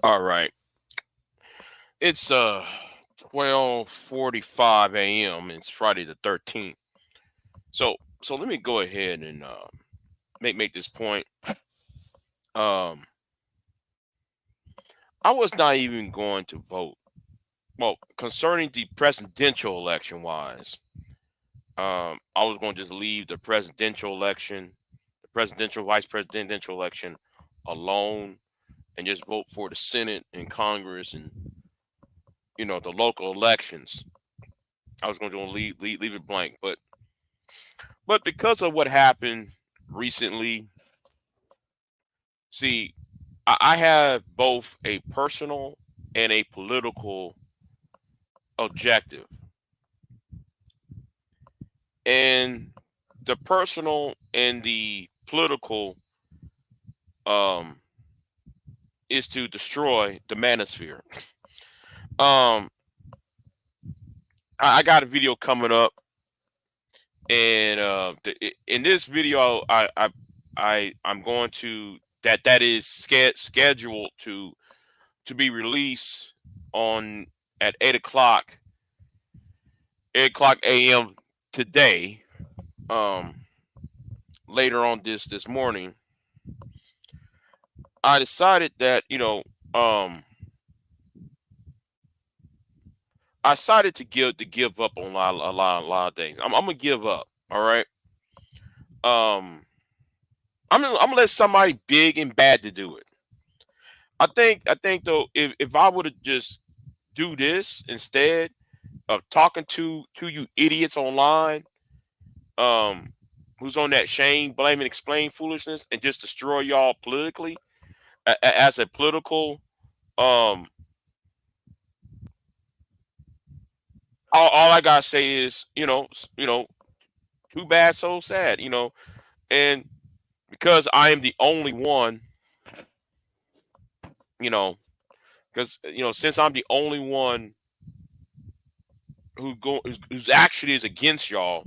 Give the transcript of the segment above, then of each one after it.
All right. It's 12:45 a.m. It's Friday the 13th. So let me go ahead and make this point. Um I was not even going to vote. Well, concerning the presidential election wise, I was going to just leave the presidential election, the presidential vice presidential election alone and just vote for the Senate and Congress and the local elections. I was going to leave it blank, but because of what happened recently, see, I have both a personal and a political objective, and the personal and the political um is to destroy the manosphere. Um, I got a video coming up, and in this video, I'm going to that is scheduled to be released on at 8 o'clock a.m. today. Um, Later on this morning, I decided that um, I decided to give up on a lot of things. I'm gonna give up. All right. Um, I'm gonna let somebody big and bad to do it. I think though, if I would have just do this instead of talking to you idiots online, um, who's on that shame, blame, and explain foolishness, and just destroy y'all politically as a political um. All I gotta say is, too bad, so sad, and because I am the only one, you know, because since I'm the only one who's actually is against y'all.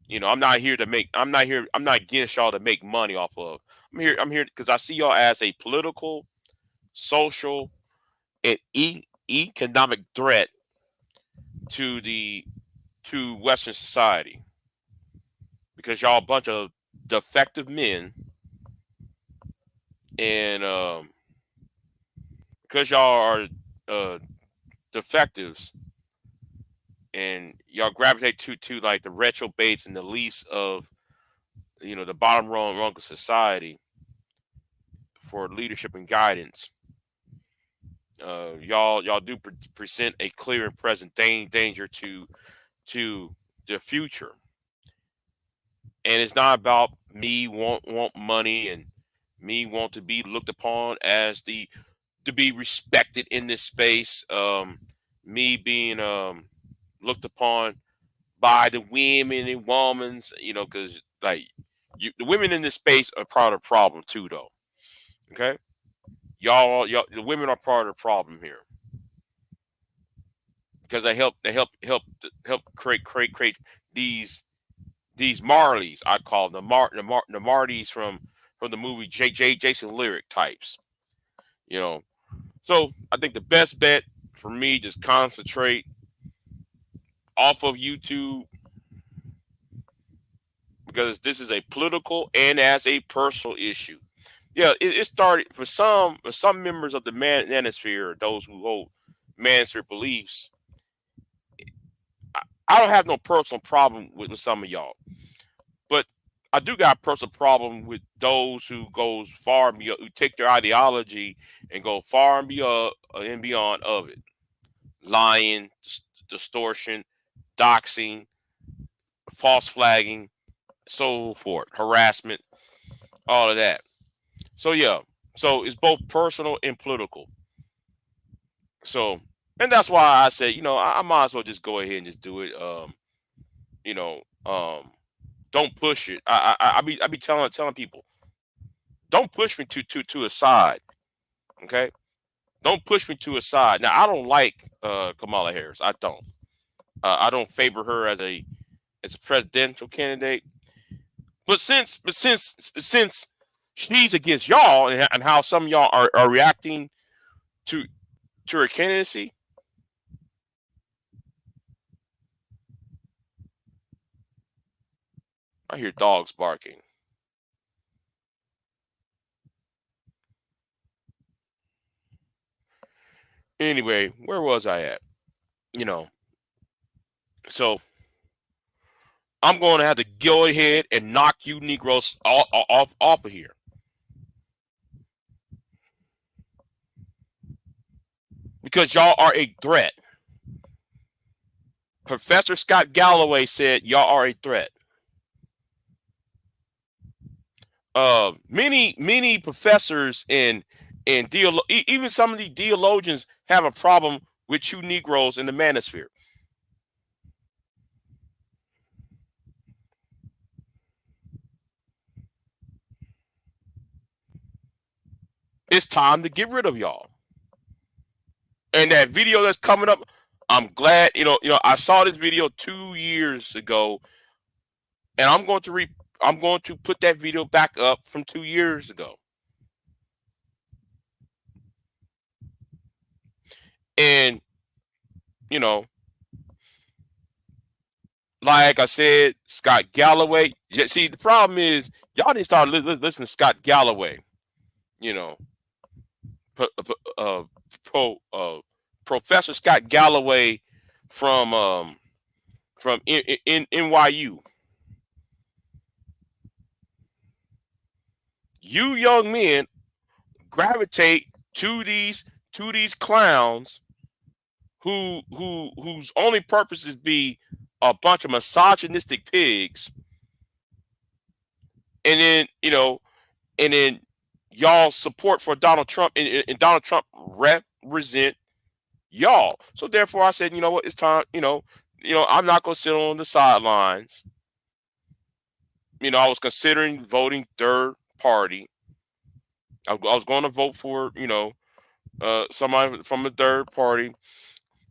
I'm not against y'all to make money off of. I'm here because I see y'all as a political, social, and economic threat to the to Western society because y'all a bunch of defective men, and because y'all are uh, defectives, and y'all gravitate to like the retro baits and the least of the bottom rung of society for leadership and guidance. Y'all do present a clear and present danger to the future, and it's not about me want money and me want to be looked upon as the to be respected in this space. Me being looked upon by the women and womans, because like the women in this space are part of the problem too, though. Okay, y'all, the women are part of the problem here because they help create these Marleys. I call them the Martys from the movie Jason Lyric types. You know, so I think the best bet for me just concentrate off of YouTube because this is a political and as a personal issue. Yeah, it started for some members of the manosphere, those who hold manosphere beliefs. I, I don't have no personal problem with some of y'all, but I do got a personal problem with those who goes far beyond, who take their ideology and go far and beyond of it. Lying, distortion, doxing, false flagging, so forth, harassment, all of that. So yeah, so it's both personal and political. So, and that's why I said, I might as well just go ahead and just do it. You know, don't push it. I be telling people, don't push me to a side. Okay, don't push me to a side. Now I don't like Kamala Harris. I don't. I don't favor her as a presidential candidate. But since she's against y'all and how some of y'all are reacting to her candidacy. I hear dogs barking. Anyway, where was I at? You know, so I'm going to have to go ahead and knock you Negroes off of here. Because y'all are a threat. Professor Scott Galloway said y'all are a threat. Many professors and even some of the theologians have a problem with you Negroes in the manosphere. It's time to get rid of y'all. And that video that's coming up, I'm glad, I saw this video 2 years ago, and I'm going to put that video back up from 2 years ago. And like I said, Scott Galloway. See, the problem is y'all need to start listening to Scott Galloway. Professor Scott Galloway from NYU. You young men gravitate to these clowns whose only purpose is be a bunch of misogynistic pigs, and then y'all support for Donald Trump and Donald Trump represent y'all. So therefore, I said, you know what, it's time. I'm not going to sit on the sidelines. I was considering voting third party. I was going to vote for somebody from the third party.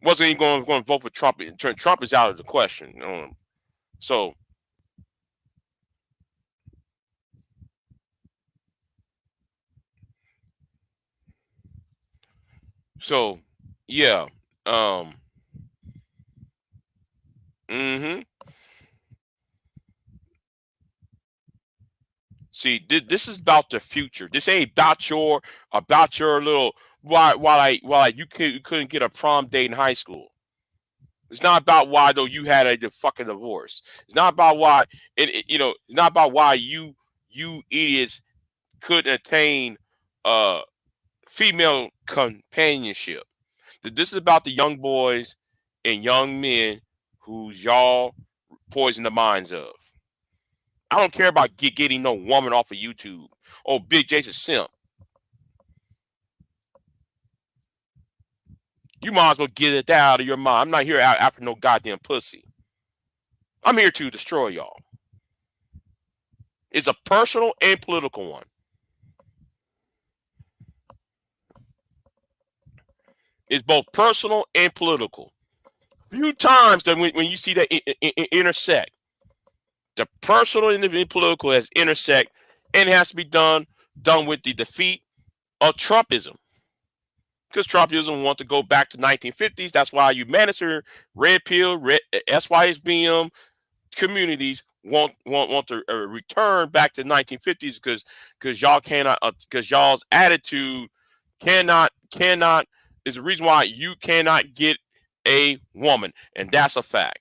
Wasn't even going to vote for Trump. Trump is out of the question. So yeah. Mm-hmm. See, this is about the future. This ain't about your little why you couldn't get a prom date in high school. It's not about why though you had a fucking divorce. It's not about why it's not about why you idiots couldn't attain female companionship. This is about the young boys and young men whose y'all poison the minds of. I don't care about getting no woman off of YouTube. Oh, Big Jason simp. You might as well get it out of your mind. I'm not here after no goddamn pussy. I'm here to destroy y'all. It's a personal and political one. It's both personal and political. Few times that when you see that intersect, the personal and the political has intersect, and it has to be done with the defeat of Trumpism. Because Trumpism want to go back to 1950s. That's why you Manasseh, Red Pill, SYSBM communities want to return back to 1950s because y'all cannot because y'all's attitude cannot is the reason why you cannot get a woman, and that's a fact.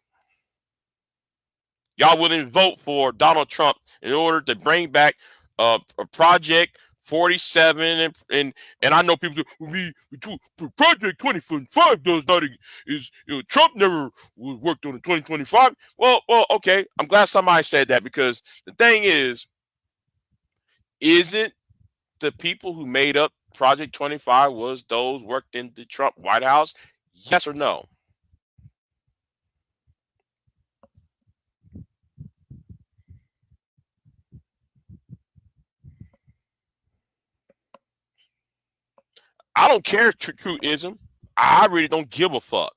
Y'all wouldn't vote for Donald Trump in order to bring back a Project 47 and I know people say Project 2025 does not is Trump never worked on the 2025. Well, okay. I'm glad somebody said that, because the thing is, isn't the people who made up Project 25 was those worked in the Trump White House? Yes or no? I don't care truism. I really don't give a fuck.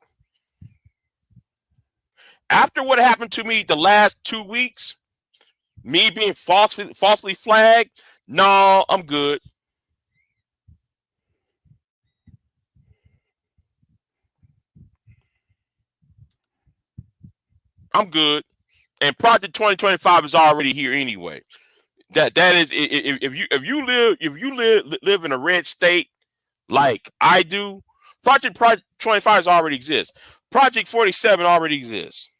After what happened to me the last 2 weeks, me being falsely flagged, no, I'm good. I'm good. And Project 2025 is already here anyway. That is if you live in a red state like I do, Project 25 already exists. Project 47 already exists.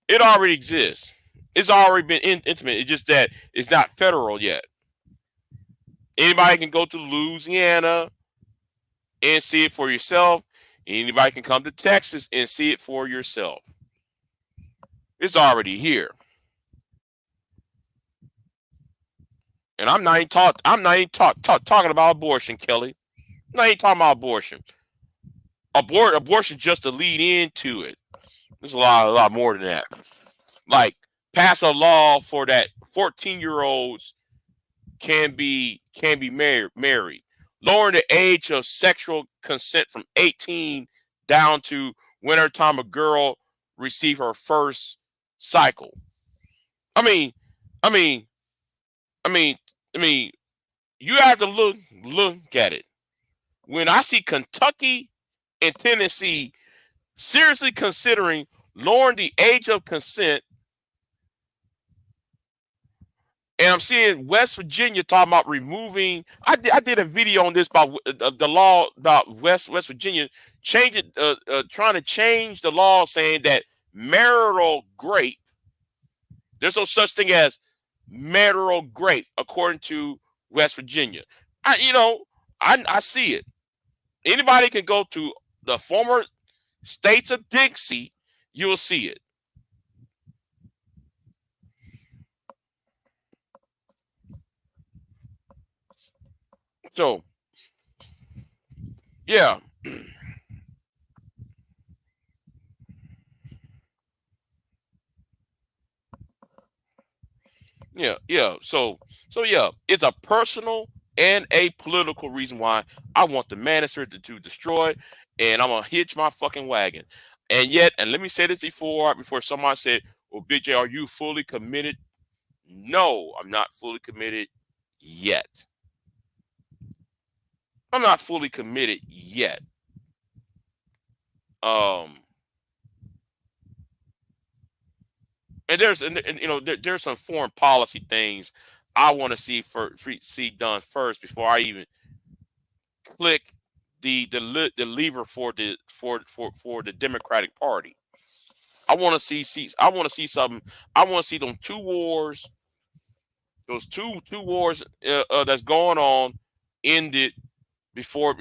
It already exists. It's already been intimate. It's just that it's not federal yet. Anybody can go to Louisiana and see it for yourself. Anybody can come to Texas and see it for yourself. It's already here. And I'm not even talking about abortion, Kelly. I'm not even talking about abortion. Abortion just to lead into it. There's a lot more than that. Like pass a law for that 14-year-olds can be married. Lowering the age of sexual consent from 18 down to winter time a girl receive her first cycle. I mean, I mean, I mean, I mean, you have to look at it. When I see Kentucky and Tennessee seriously considering lowering the age of consent, and I'm seeing West Virginia talking about removing. I did a video on this about the law about West Virginia changing, trying to change the law, saying that marital grape. There's no such thing as marital grape, according to West Virginia. I see it. Anybody can go to the former states of Dixie, you'll see it. So, yeah, yeah. So yeah, it's a personal and a political reason why I want the Manosphere to destroy, and I'm gonna hitch my fucking wagon. And let me say this before somebody said, "Well, Big J, are you fully committed?" No, I'm not fully committed yet. I'm not fully committed yet. Um, and there's some foreign policy things I want to see done first before I even click the lever for the Democratic Party. I want to see something. I want to see them two wars, those two wars that's going on, ended before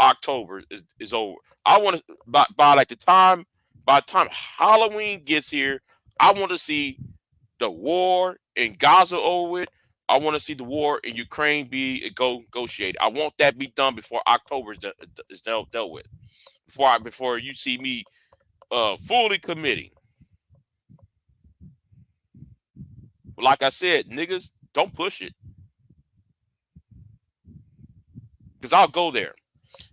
October is over. I want to by the time Halloween gets here, I want to see the war in Gaza over with. I want to see the war in Ukraine be negotiated. I want that be done before October is dealt with. Before you see me fully committing. But like I said, niggas, don't push it because I'll go there.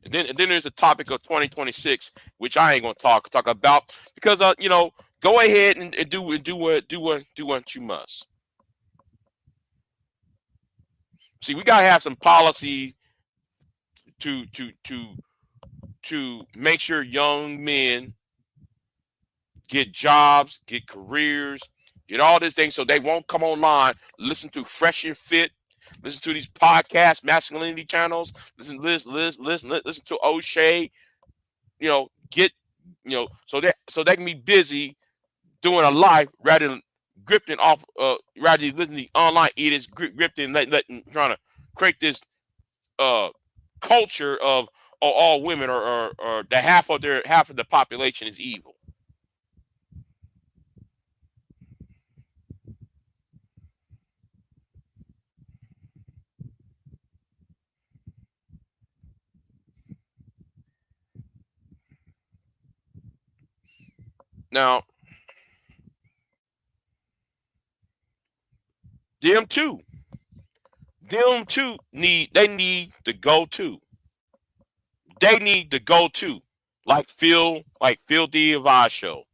And then there's the topic of 2026, which I ain't gonna talk about because go ahead and do what you must. See, we gotta have some policy to to to to make sure young men get jobs, get careers, get all these things so they won't come online, listen to Fresh and Fit, listen to these podcasts, masculinity channels, listen to O'Shea, get so they can be busy doing a life rather than grifting off rather than listening to online idiots grifting trying to create this uh culture of all women or the half of the population is evil. Now, them too. Them too need to go too. They need to go too. Like Phil Diaz show.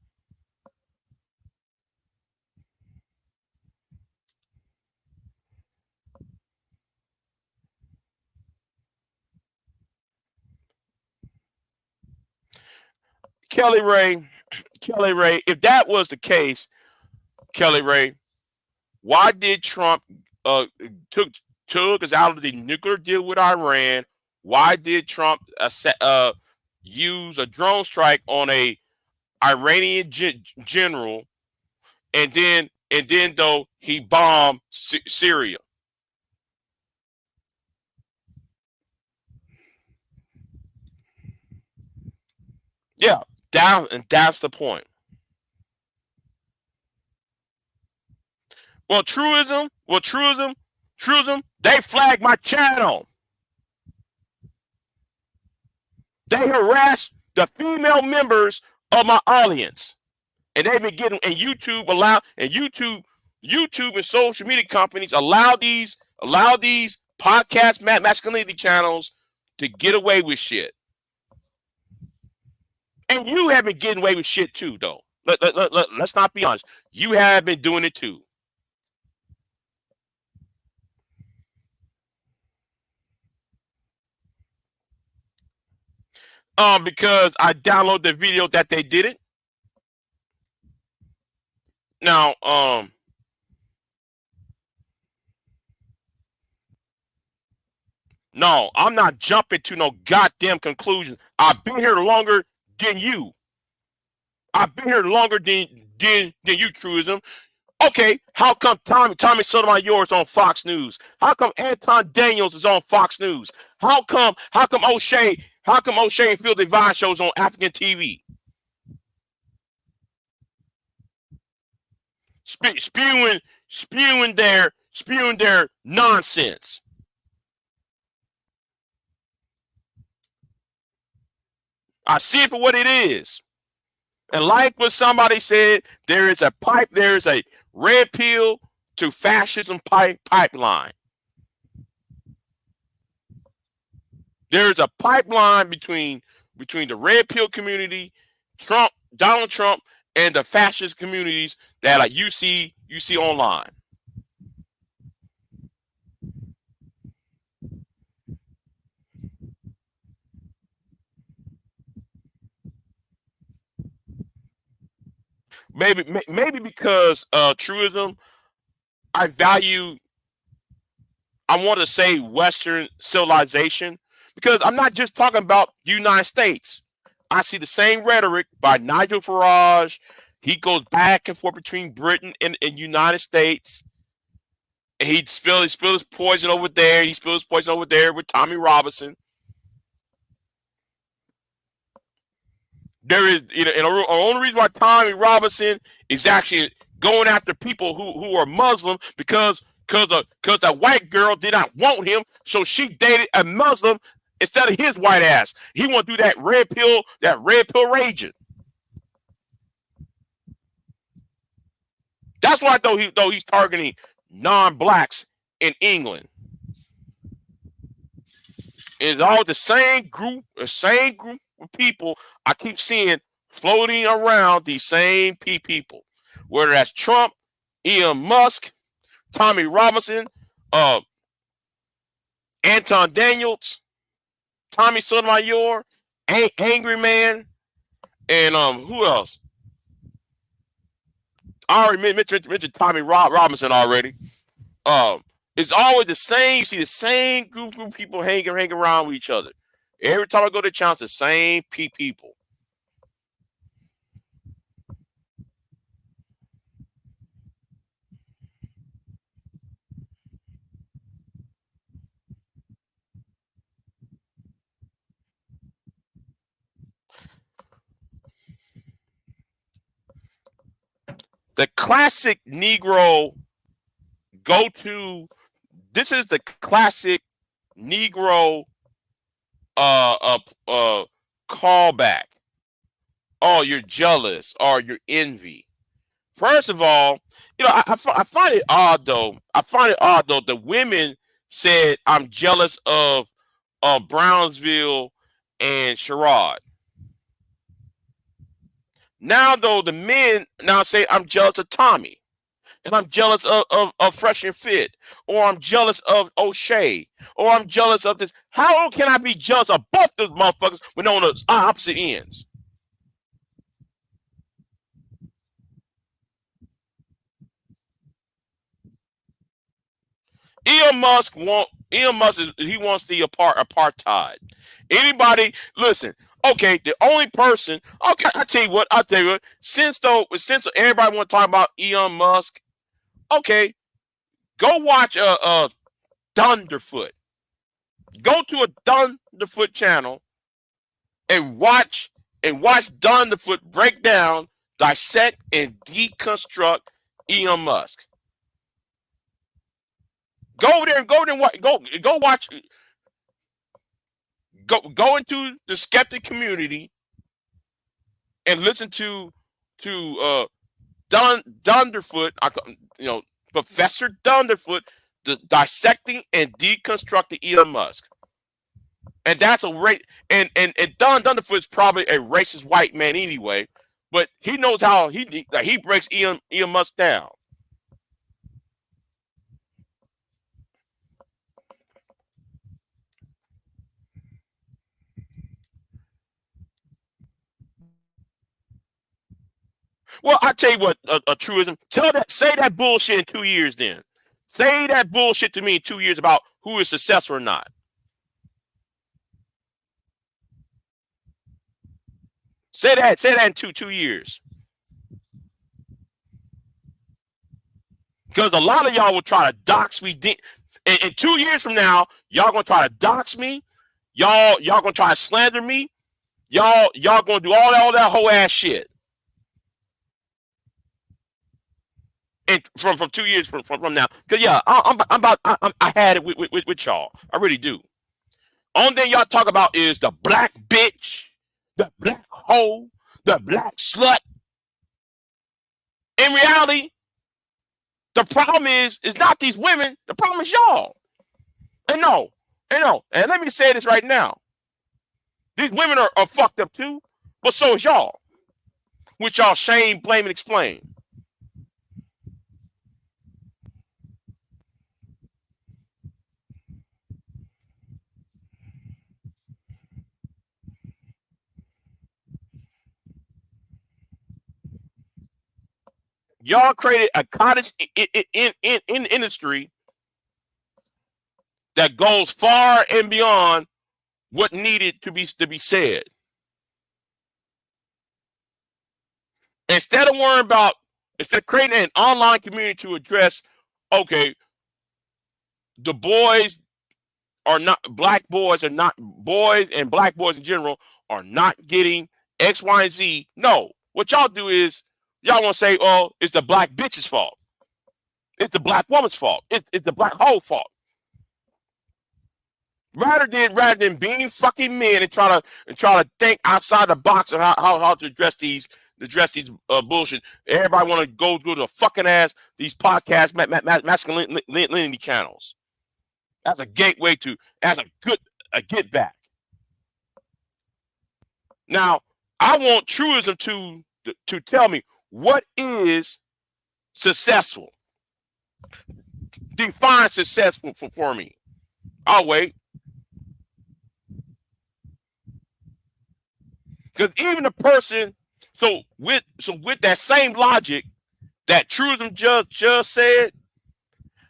Kelly Ray, Kelly Ray, if that was the case, Kelly Ray, why did Trump took took us out of the nuclear deal with Iran? Why did Trump use a drone strike on a Iranian general, and then though he bombed Syria? Yeah, that's the point. Truism. They flagged my channel. They harassed the female members of my audience, and they've been getting. And YouTube and social media companies allow these podcast masculinity channels to get away with shit. And you have been getting away with shit too, though. Let's not be honest. You have been doing it too. Because I downloaded the video that they did it. Now, no, I'm not jumping to no goddamn conclusion. I've been here longer than you. I've been here longer than you, Truism. Okay, how come Tommy Sotomayor is on Fox News? How come Anton Daniels is on Fox News? How come O'Shea and Phil Devine shows on African TV? Spewing their nonsense. I see it for what it is. And like what somebody said, there is a red pill to fascism pipeline. There's a pipeline between the red pill community, Donald Trump, and the fascist communities that like you see online. Maybe because truism, I value. I want to say Western civilization because I'm not just talking about the United States. I see the same rhetoric by Nigel Farage. He goes back and forth between Britain and United States. And he spills his poison over there. He spills his poison over there with Tommy Robinson. There is, and the only reason why Tommy Robinson is actually going after people who are Muslim because that white girl did not want him, so she dated a Muslim instead of his white ass. He want to do that red pill raging. That's why though he's targeting non-blacks in England. It's all the same group of people I keep seeing floating around these same people. Whether that's Trump, Elon Musk, Tommy Robinson, Anton Daniels, Tommy Sotomayor, Angry Man, and who else? I already mentioned Tommy Robinson already. It's always the same. You see the same group of people hanging around with each other. Every time I go to challenge, the same people. The classic Negro go-to. This is the classic Negro callback. Oh, you're jealous or you're envy. First of all, I find it odd though. The women said I'm jealous of Brownsville and Sherrod. Now though, the men now say I'm jealous of Tommy. And I'm jealous of Fresh and Fit, or I'm jealous of O'Shea, or I'm jealous of this. How can I be jealous of both those motherfuckers when they're on the opposite ends? Elon Musk he wants the apartheid. Anybody listen? Okay, the only person. Okay, I tell you what. I tell you what. Since everybody want to talk about Elon Musk, okay, go watch Dunderfoot. Go to a Dunderfoot channel and watch Dunderfoot break down, dissect, and deconstruct Elon Musk. Go there and go watch go into the skeptic community and listen to Dunderfoot, Professor Dunderfoot, dissecting and deconstructing Elon Musk. And that's a rate. And Dunderfoot's probably a racist white man anyway, but he knows how he breaks Elon Musk down. Well, I tell you what, a truism. Say that bullshit in 2 years. Then say that bullshit to me in 2 years about who is successful or not. Say that in two years. Because a lot of y'all will try to dox me. In 2 years from now, y'all gonna try to dox me. Y'all gonna try to slander me. Y'all gonna do all that whole ass shit. And from 2 years from now, because yeah, I had it with y'all. I really do. Only thing y'all talk about is the black bitch, the black hoe, the black slut. In reality, the problem is not these women. The problem is y'all. And no, and let me say this right now. These women are fucked up too, but so is y'all. Which y'all shame, blame, and explain. Y'all created a cottage in industry that goes far and beyond what needed to be said. Instead of creating an online community to address, okay, the boys are not black boys are not boys and black boys in general are not getting X, Y, and Z. No, what y'all do is y'all want to say, oh, it's the black bitch's fault. It's the black woman's fault. It's the black hoe fault. Rather than being fucking men and try to think outside the box of how to address these bullshit. Everybody want to go through the fucking ass these podcast masculinity channels. That's a gateway to a get back. Now I want truism to tell me what is successful. Define successful for me. I'll wait. Because even a person, with that same logic that truism just said,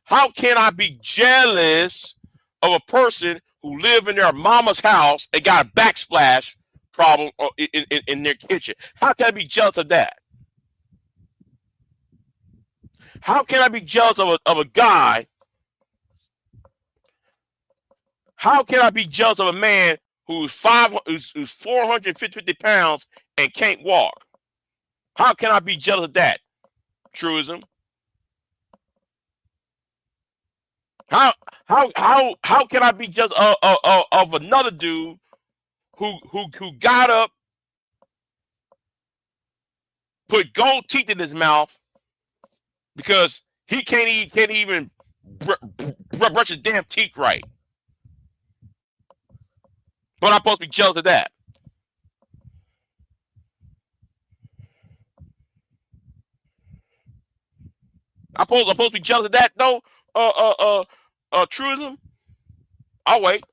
how can I be jealous of a person who live in their mama's house and got a backsplash problem in their kitchen? How can I be jealous of that? How can I be jealous of a guy? How can I be jealous of a man who's 450 pounds and can't walk? How can I be jealous of that? Truism. How can I be jealous of another dude who got up, put gold teeth in his mouth because he can't even brush his damn teeth right? But I'm supposed to be jealous of that. I'm supposed to be jealous of that though. Truism. I'll wait.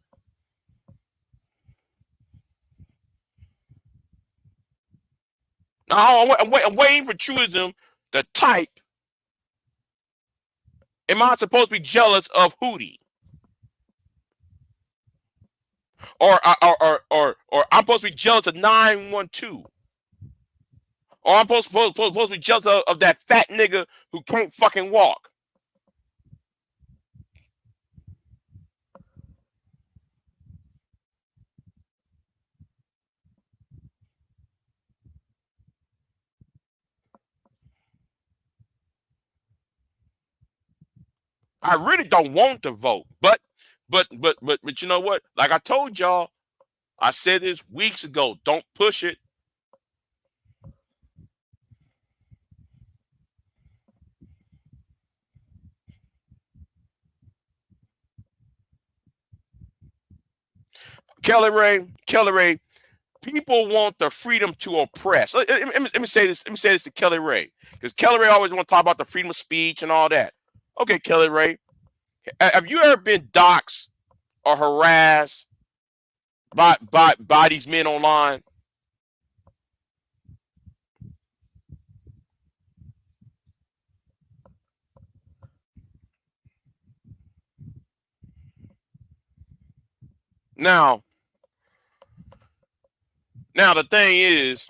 Now I'm waiting for truism to type Am I supposed to be jealous of Hootie? Or I'm supposed to be jealous of 912? Or I'm supposed to be jealous of that fat nigga who can't fucking walk? I really don't want to vote, but you know what? Like I told y'all, I said this weeks ago. Don't push it. Kelly Ray, people want the freedom to oppress. Let me say this. Let me say this to Kelly Ray, because Kelly Ray always want to talk about the freedom of speech and all that. Okay, Kelly Ray, have you ever been doxxed or harassed by these men online? Now, now the thing is,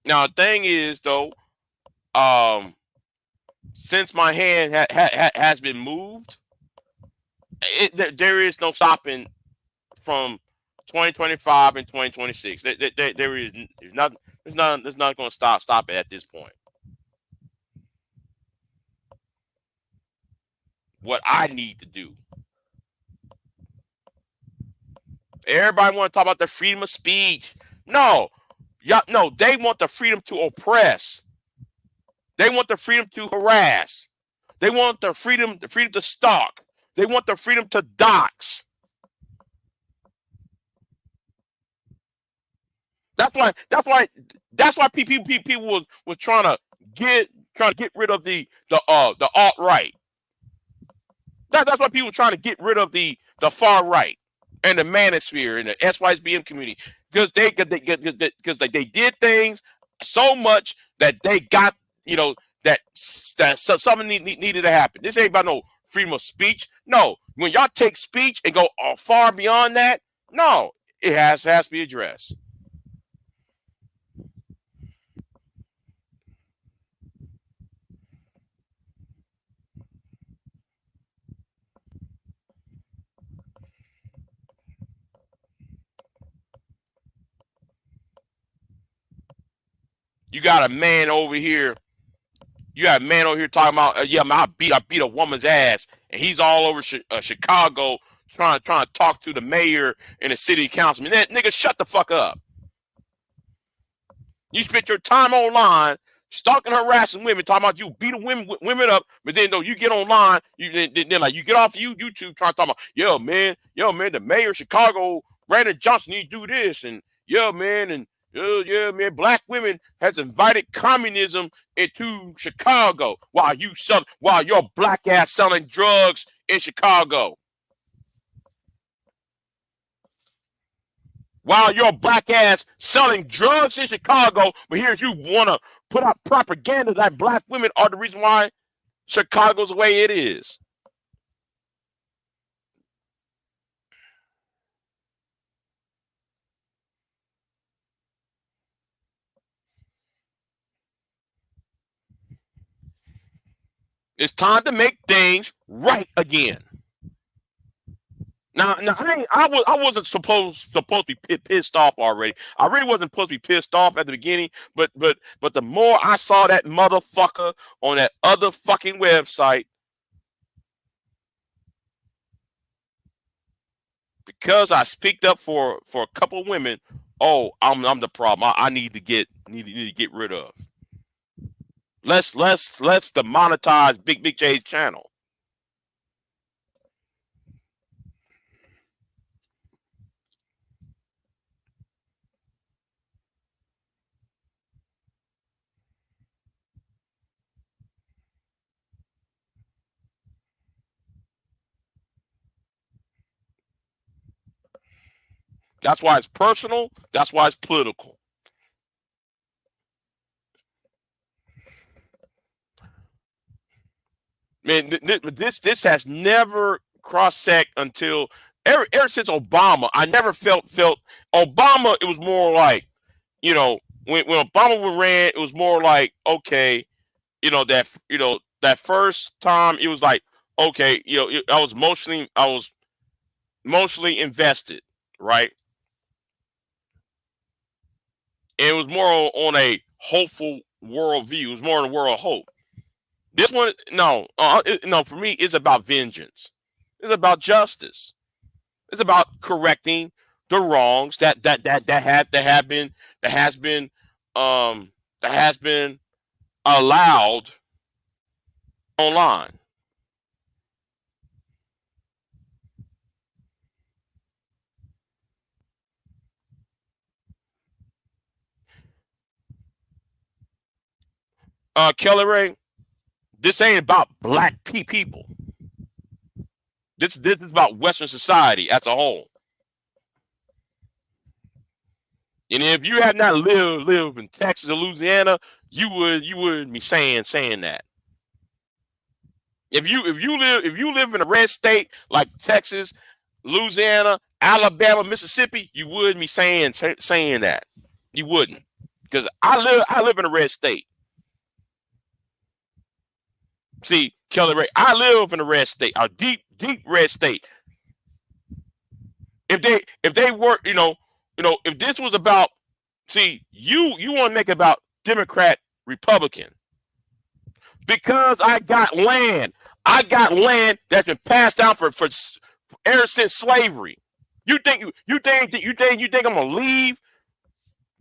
now the thing is though, um, since my hand has been moved, there is no stopping from 2025 and 2026. There is there's not going to stop it at this point. What I need to do. Everybody want to talk about the freedom of speech. No, yeah, no, they want the freedom to oppress. They want the freedom to harass. They want the freedom to stalk. They want the freedom to dox. That's why. That's why people was trying to get rid of the alt right. That's why people were trying to get rid of the far right and the manosphere and the SYSBM community, because they did things so much that they got, you know, that something needed to happen. This ain't about no freedom of speech. No, when y'all take speech and go far beyond that, no, it has to be addressed. You got a man over here. You got a man over here talking about, yeah, man, I beat a woman's ass, and he's all over Chicago trying to talk to the mayor and the city councilman. That nigga, shut the fuck up. You spent your time online stalking, harassing women, talking about you beat women up, but then though you get online, then like you get off YouTube trying to talk about, yo man, the mayor of Chicago, Brandon Johnson, need to do this, and yeah man, and yeah man, black women has invited communism into Chicago while your black ass selling drugs in Chicago. While your black ass selling drugs in Chicago, but here's you want to put out propaganda that black women are the reason why Chicago's the way it is. It's time to make things right again. Now I wasn't supposed to be pissed off already. I really wasn't supposed to be pissed off at the beginning, but the more I saw that motherfucker on that other fucking website, because I speaked up for a couple of women, oh, I'm the problem. I need to get rid of. Let's demonetize Big J's channel. That's why it's personal. That's why it's political. Man, this has never cross-sect until ever since Obama. I never felt Obama. It was more like, when Obama ran, it was more like, okay, that first time it was like, okay, I was emotionally invested, right? And it was more on a hopeful worldview. It was more in a world of hope. This one, no, no. For me, it's about vengeance. It's about justice. It's about correcting the wrongs that has been um that has been allowed online. Kelly Ray, this ain't about black people. This is about Western society as a whole. And if you had not lived in Texas or Louisiana, you would be saying that. If you live in a red state like Texas, Louisiana, Alabama, Mississippi, you wouldn't be saying that. You wouldn't, because I live in a red state. See, Kelly Ray, I live in a red state, a deep red state. If they were, if this was about, see, you want to make it about Democrat, Republican, because I got land. I got land that's been passed down for ever since slavery. You think I'm gonna leave?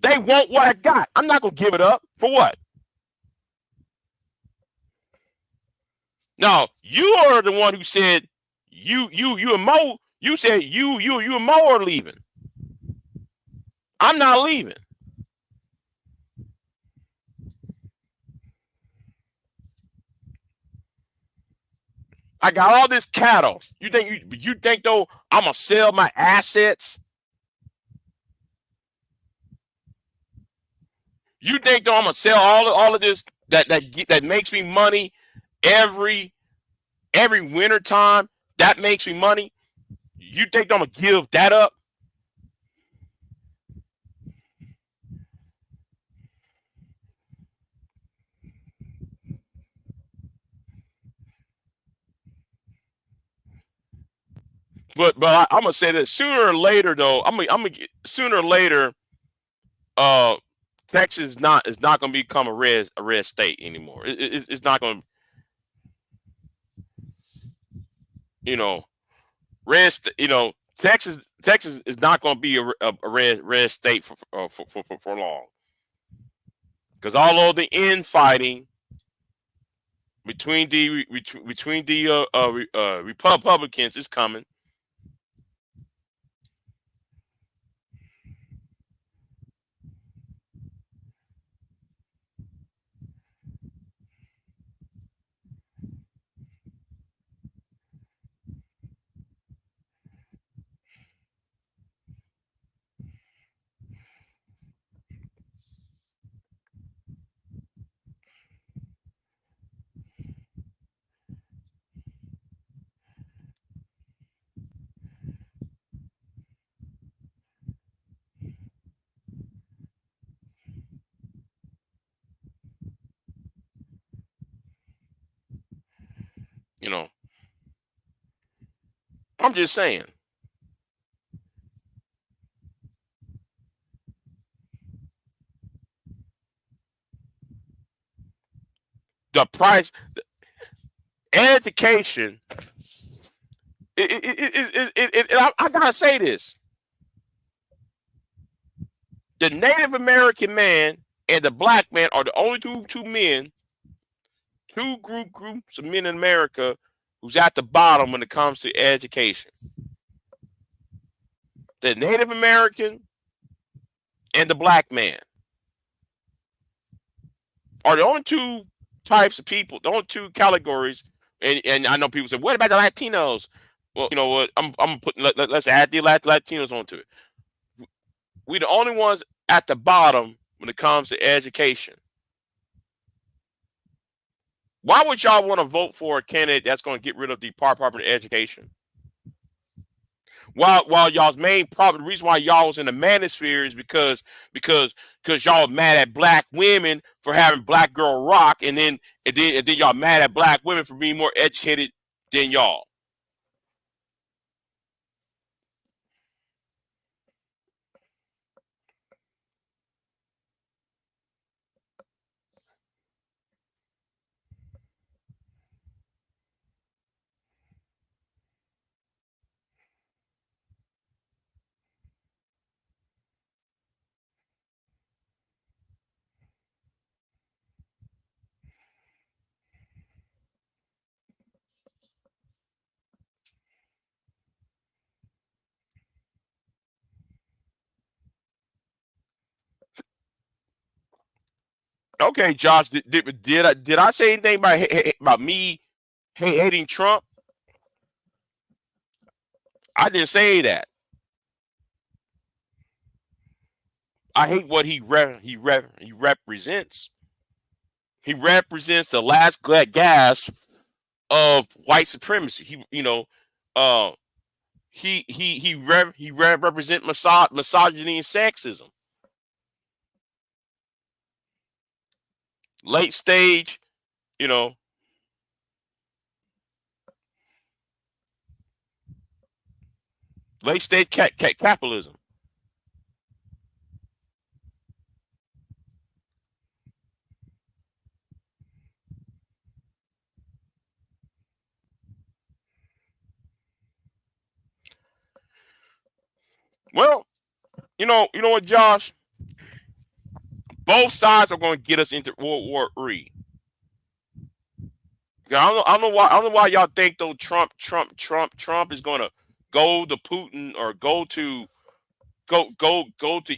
They want what I got. I'm not gonna give it up for what? No, you are the one who said you and Mo. You said you and Mo are leaving. I'm not leaving. I got all this cattle. You think though I'm gonna sell my assets? You think though I'm gonna sell all of this that makes me money every winter time? That makes me money. You think I'm gonna give that up? I'm gonna say that sooner or later though. I'm gonna sooner or later. Uh, Texas is not gonna become a red state anymore. It's not gonna, you know Texas is not gonna be a red state for long, because all of the infighting between the Republicans is coming. You know, I'm just saying the price education. I gotta say this: the Native American man and the black man are the only two men, two groups of men in America who's at the bottom when it comes to education. The Native American and the black man are the only two types of people, the only two categories. And I know people say, "What about the Latinos?" Well, you know what? I'm putting let's add the Latinos onto it. We the only ones at the bottom when it comes to education. Why would y'all want to vote for a candidate that's going to get rid of the Department of Education? While y'all's main problem, the reason why y'all was in the manosphere is because y'all mad at black women for having black girl rock, and then y'all mad at black women for being more educated than y'all. Okay, Josh, did I say anything about me hating Trump? I didn't say that. I hate what he represents. He represents the last gasp of white supremacy. Uh, he represent misogyny and sexism. Late stage, you know, late stage capitalism. Well, you know what, Josh? Both sides are going to get us into World War III. I don't know why y'all think though Trump is going to go to Putin or go to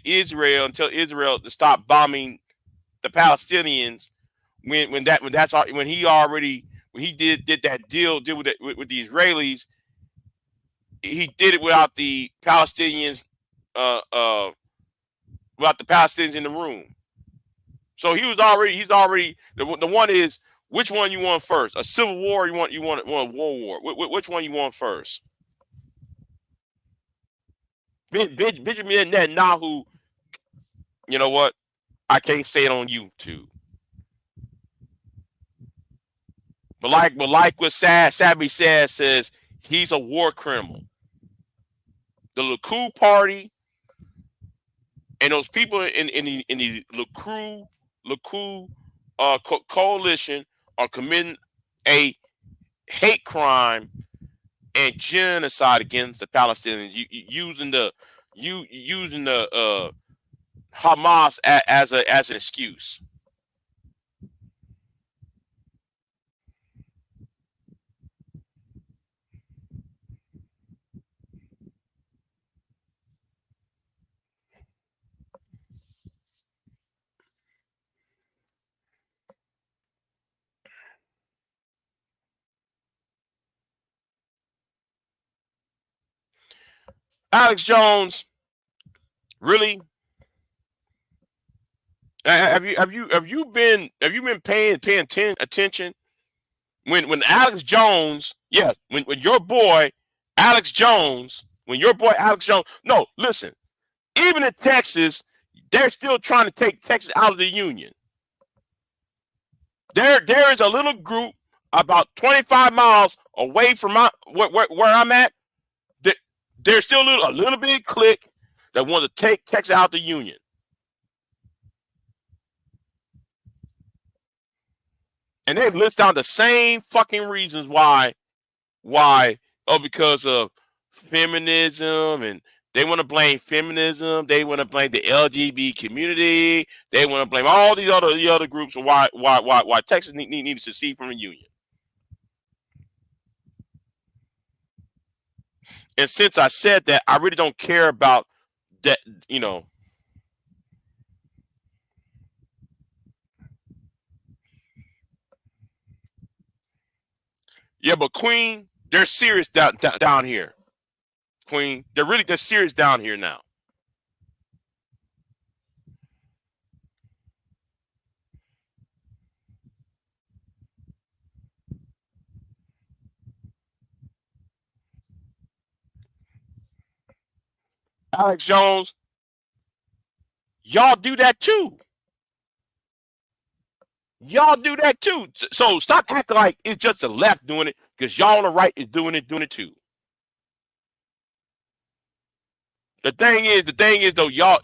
Israel and tell Israel to stop bombing the Palestinians when he did that deal with the Israelis. He did it uh, uh, without the Palestinians in the room. So he's already the one is, which one you want first? A civil war? Or you want a world war? Which one you want first? Benjamin Netanyahu. You know what? I can't say it on YouTube. But like what Sabby says he's a war criminal. The Likud party and those people in the Likud coalition are committing a hate crime and genocide against the Palestinians, using the Hamas as an excuse. Alex Jones, really? Have you been paying attention when Alex Jones, yeah, when your boy Alex Jones, when your boy Alex Jones, no, listen, even in Texas, they're still trying to take Texas out of the union. There is a little group about 25 miles away from where I'm at. There, there's still a little bit clique that want to take Texas out of the union, and they list down the same fucking reasons why. Oh, because of feminism, and they want to blame feminism. They want to blame the LGBT community. They want to blame all the other groups of why Texas needs to secede from the union. And since I said that, I really don't care about that. You know, yeah, but Queen, they're serious down here. Queen, they're serious down here now. Alex Jones, y'all do that too. Y'all do that too. So stop acting like it's just the left doing it, because y'all on the right is doing it too. The thing is though, y'all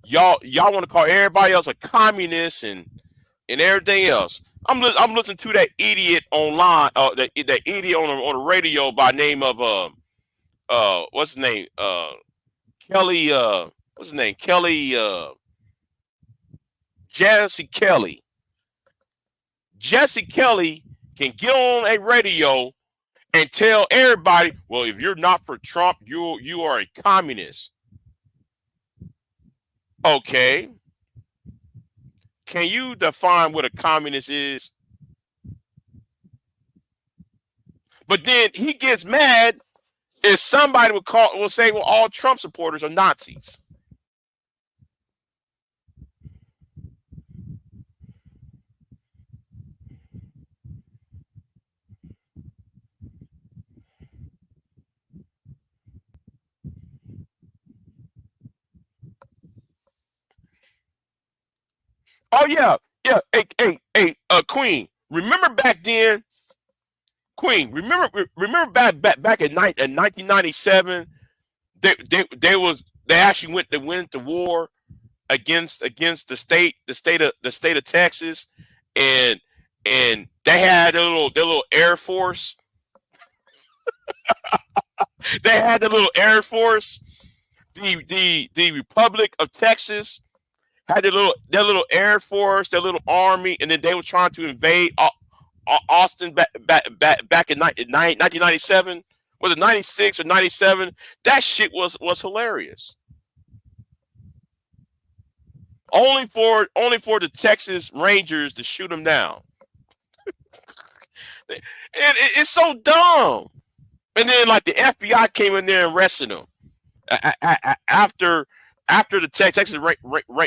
want to call everybody else a communist and everything else. I'm listening to that idiot online, that idiot on the radio by name of what's his name, Kelly, what's his name, Kelly, Jesse Kelly. Jesse Kelly can get on a radio and tell everybody, well, if you're not for Trump, you are a communist. Okay, can you define what a communist is? But then he gets mad if somebody will say, well, all Trump supporters are Nazis. Oh yeah, yeah. Hey, Queen. Remember back then, Queen. Remember back in 1997. They actually went to war against the state of Texas, and they had their little Air Force. They had the little Air Force. The Republic of Texas had their little Air Force, their little army, and then they were trying to invade Austin back in 1997. Was it 96 or 97? That shit was hilarious. Only for the Texas Rangers to shoot them down. It's so dumb. And then like the FBI came in there and arrested them after the Texas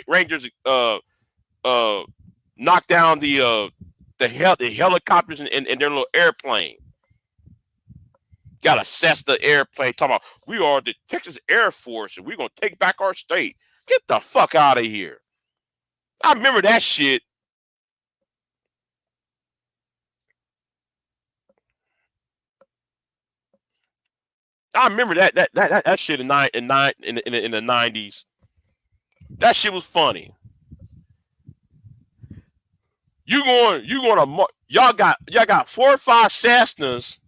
Rangers uh, knocked down the helicopters and their little airplane. Got a Cessna airplane talking about we are the Texas Air Force and we're gonna take back our state. Get the fuck out of here. I remember that shit. I remember that shit in the 90s. That shit was funny. Y'all got 4 or 5 Cessnas,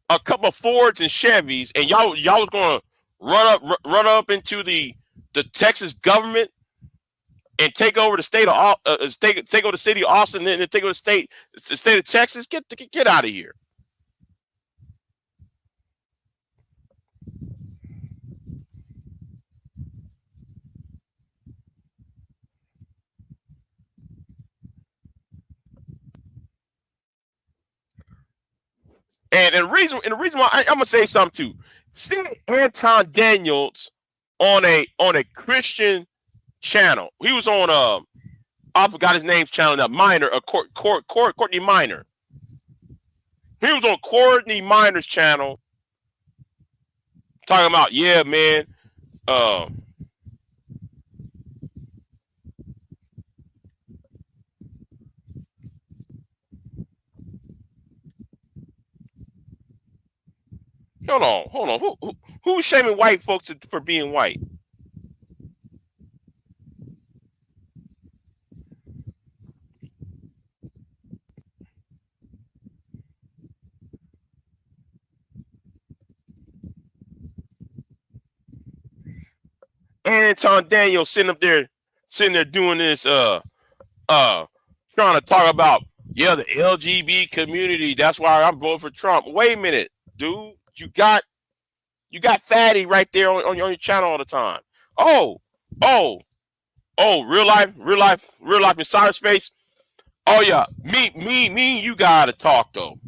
a couple of Fords and Chevys, and y'all was gonna run up into the Texas government and take over the state of take over the city of Austin, and then take over the state of Texas. Get out of here. And the reason why I'm gonna say something too. See Anton Daniels on a Christian channel. He was on I forgot his name's channel now. Minor, Courtney Minor. He was on Courtney Minor's channel talking about, yeah, man. Uh, hold on. Who's shaming white folks for being white? Anton Daniel sitting there doing this uh trying to talk about, yeah, the LGBT community. That's why I'm voting for Trump. Wait a minute, dude. You got Fatty right there on your channel all the time. Oh, oh, real life in cyberspace. Oh yeah, me, you gotta talk though.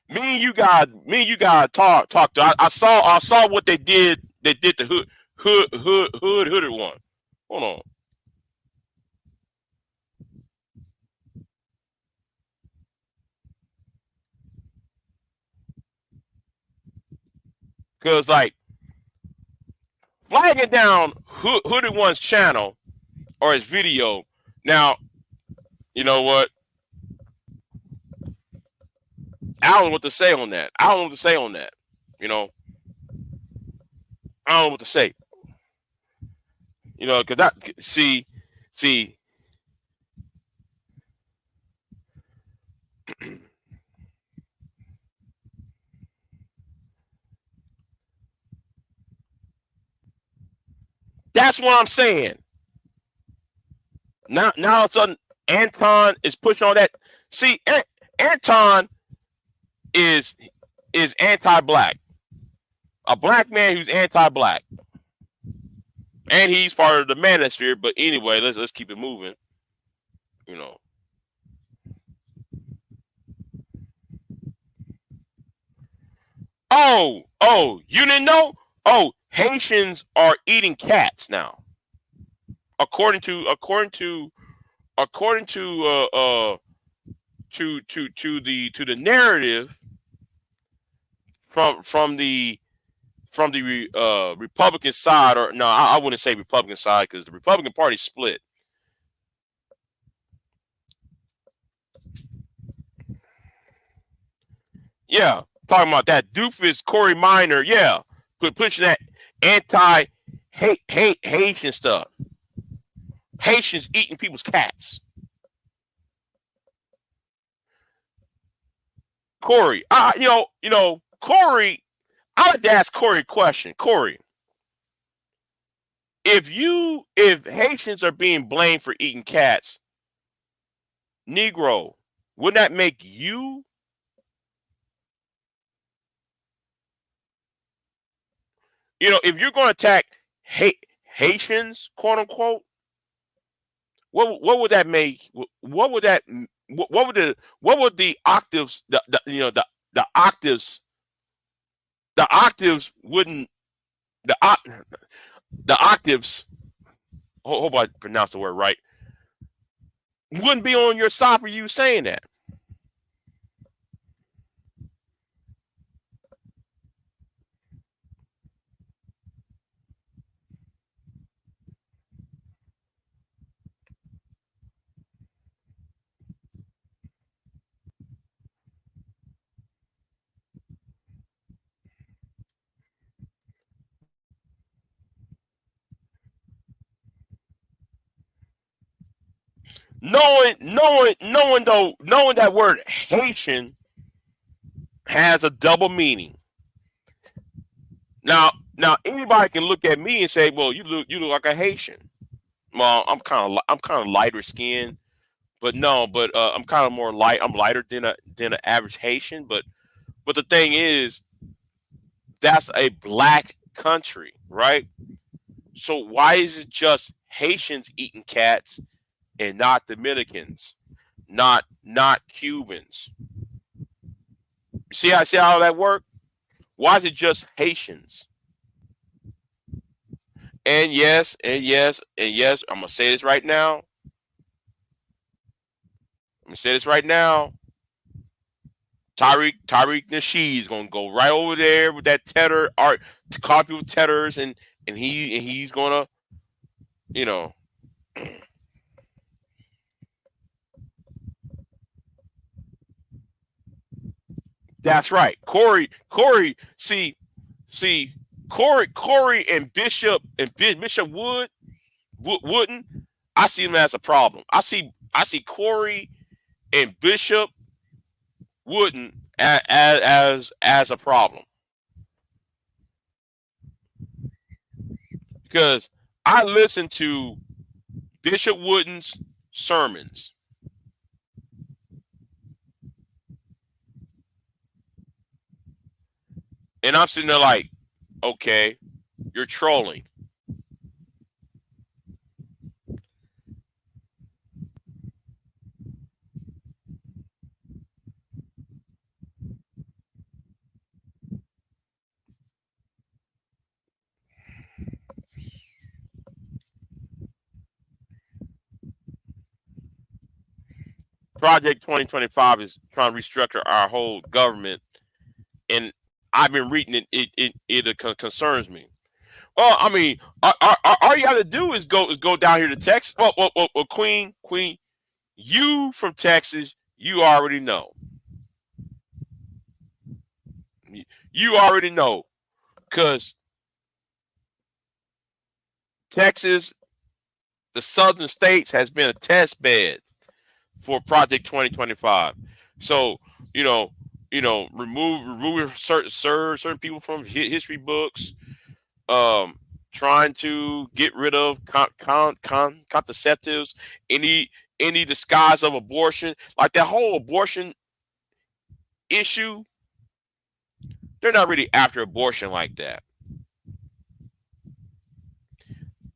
Me and you got talk to. I saw what they did They did the hooded one. Hold on. Cause like flagging down hooded one's channel or his video. Now, you know what? I don't know what to say on that. I don't know what to say on that. You know, I don't know what to say. You know, because that see, that's what I'm saying. Now all of a sudden, Anton is pushing on that. See, Anton is anti-black. A black man who's anti-black, and he's part of the manosphere. But anyway, let's keep it moving. You know. You didn't know? Oh, Haitians are eating cats now, according to the narrative from the Republican side, or no, I wouldn't say Republican side because the Republican Party split. Yeah, talking about that doofus Cory Minor. Yeah, pushing that anti hate Haitian stuff. Haitians eating people's cats. Cory, Cory. I like to ask Cory a question. Cory, if Haitians are being blamed for eating cats, Negro, wouldn't that make you? If you're going to attack Haitians, quote unquote, what would that make? What would that? What would the octaves? The octaves. The octaves wouldn't. The the octaves. Hope I pronounced the word right. Wouldn't be on your side for you saying that. Knowing that word Haitian has a double meaning. Now anybody can look at me and say, "Well, you look like a Haitian." Well, I'm kind of lighter skinned, but no, but I'm kind of more light. I'm lighter than an average Haitian, but the thing is, that's a black country, right? So why is it just Haitians eating cats and not Dominicans, not Cubans? See how that worked? Why is it just Haitians? And yes, and yes, and yes, I'm gonna say this right now. I'm gonna say this right now. Tyreek Nasheed is gonna go right over there with that tether art to call people tetters, and he's gonna, you know, that's right. See, Corey and Bishop Wooden. I see them as a problem. I see Corey and Bishop Wooden as a problem because I listen to Bishop Wooden's sermons, and I'm sitting there like, okay, you're trolling. Project 2025 is trying to restructure our whole government, and I've been reading it. It concerns me. Well, I mean, all you got to do is go down here to Texas. Well, Queen, you from Texas, you already know. You already know, because Texas, the southern states, has been a test bed for Project 2025. So you know, remove certain people from history books. Um, Trying to get rid of contraceptives, any any disguise of abortion, like that whole abortion issue. They're not really after abortion like that.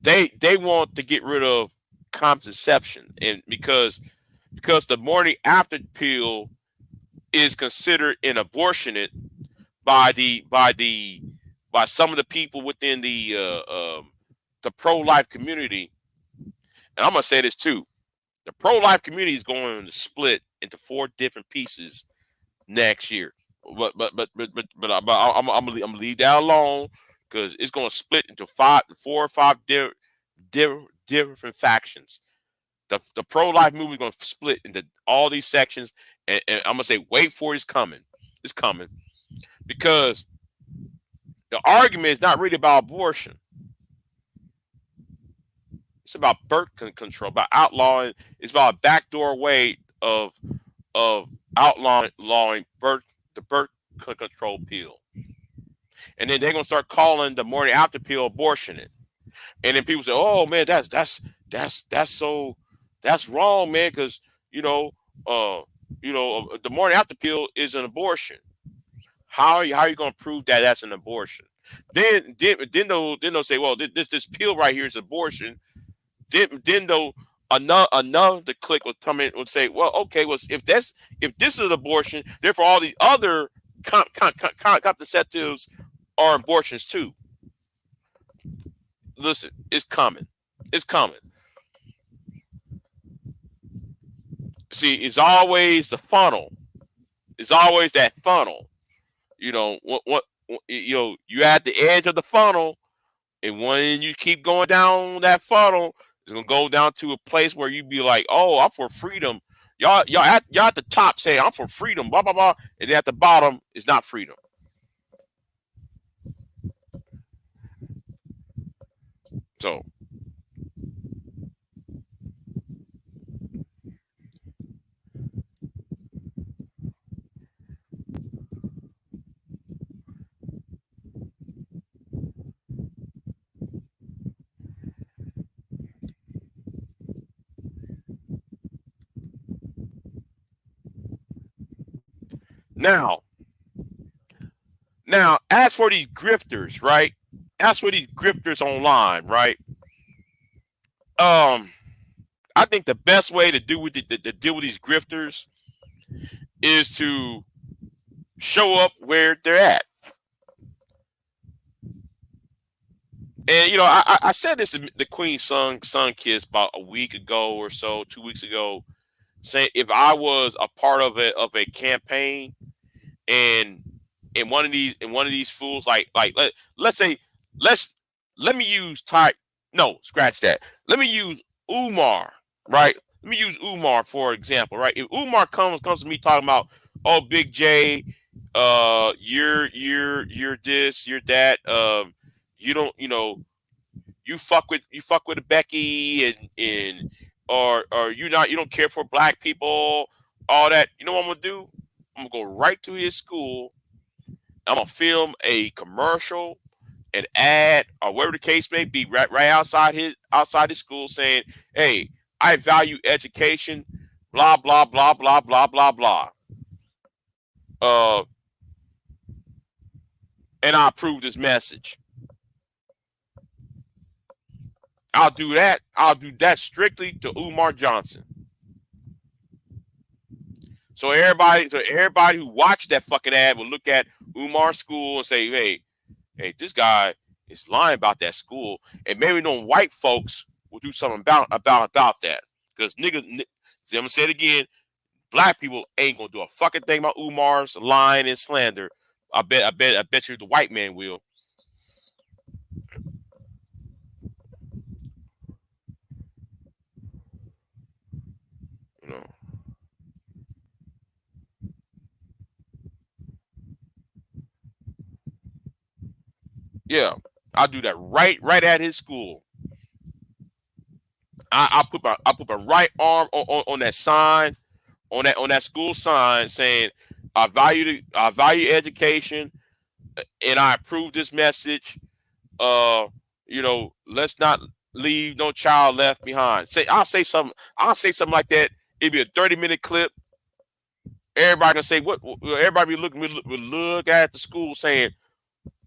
They want to get rid of contraception, and because the morning after pill is considered an abortionate by some of the people within the pro life community. And I'm gonna say this too: the pro life community is going to split into four different pieces next year. I'm gonna leave that alone, because it's gonna split into four or five different factions. The pro life movement is gonna split into all these sections, and I'm gonna say, wait for it, it's coming. It's coming, because the argument is not really about abortion. It's about birth control, about outlawing. It's about a backdoor way of outlawing the birth control pill, and then they're gonna start calling the morning after pill abortion. And then people say, "Oh man, that's so that's wrong, man, because you know, uh, the morning after pill is an abortion. How are you going to prove that that's an abortion? Then they'll say, well, this pill right here is abortion. Then they'll another click will come in and say, well, okay, well, if this is abortion, therefore all the other contraceptives are abortions too. Listen, it's coming. It's coming. See, it's always the funnel. It's always that funnel. You at the edge of the funnel, and when you keep going down that funnel, it's gonna go down to a place where you be like, "Oh, I'm for freedom." Y'all at the top saying, "I'm for freedom," blah blah blah, and then at the bottom, it's not freedom. So now, as for these grifters, right? As for these grifters online, right? Um, I think the best way to do with to deal with these grifters is to show up where they're at. And I said this to the Queen's son kiss about a week ago or so, 2 weeks ago, saying if I was a part of a campaign, and one of these fools, let's say, let's let me use Ty no, scratch that. Let me use Umar, right? Let me use Umar for example, right? If Umar comes to me talking about, oh, Big J, you're this, you're that, you don't, you fuck with Becky, and or you don't care for black people, all that. You know what I'm gonna do? I'm gonna go right to his school. I'm gonna film a commercial, an ad, or whatever the case may be, right outside his school, saying, "Hey, I value education." Blah blah blah blah blah blah blah. Uh, and I approve this message. I'll do that. I'll do that strictly to Umar Johnson. So everybody who watched that fucking ad will look at Umar's school and say, hey, this guy is lying about that school, and maybe no white folks will do something about that. Because niggas, see, I'm gonna say it again, black people ain't gonna do a fucking thing about Umar's lying and slander. I bet you the white man will. You know. Yeah, I'll do that right at his school. I put my right arm on that sign, on that school sign saying I value education and I approve this message. Uh, let's not leave no child left behind. I'll say something like that. It'd be a 30-minute clip. Everybody can say what everybody be looking we look at the school saying,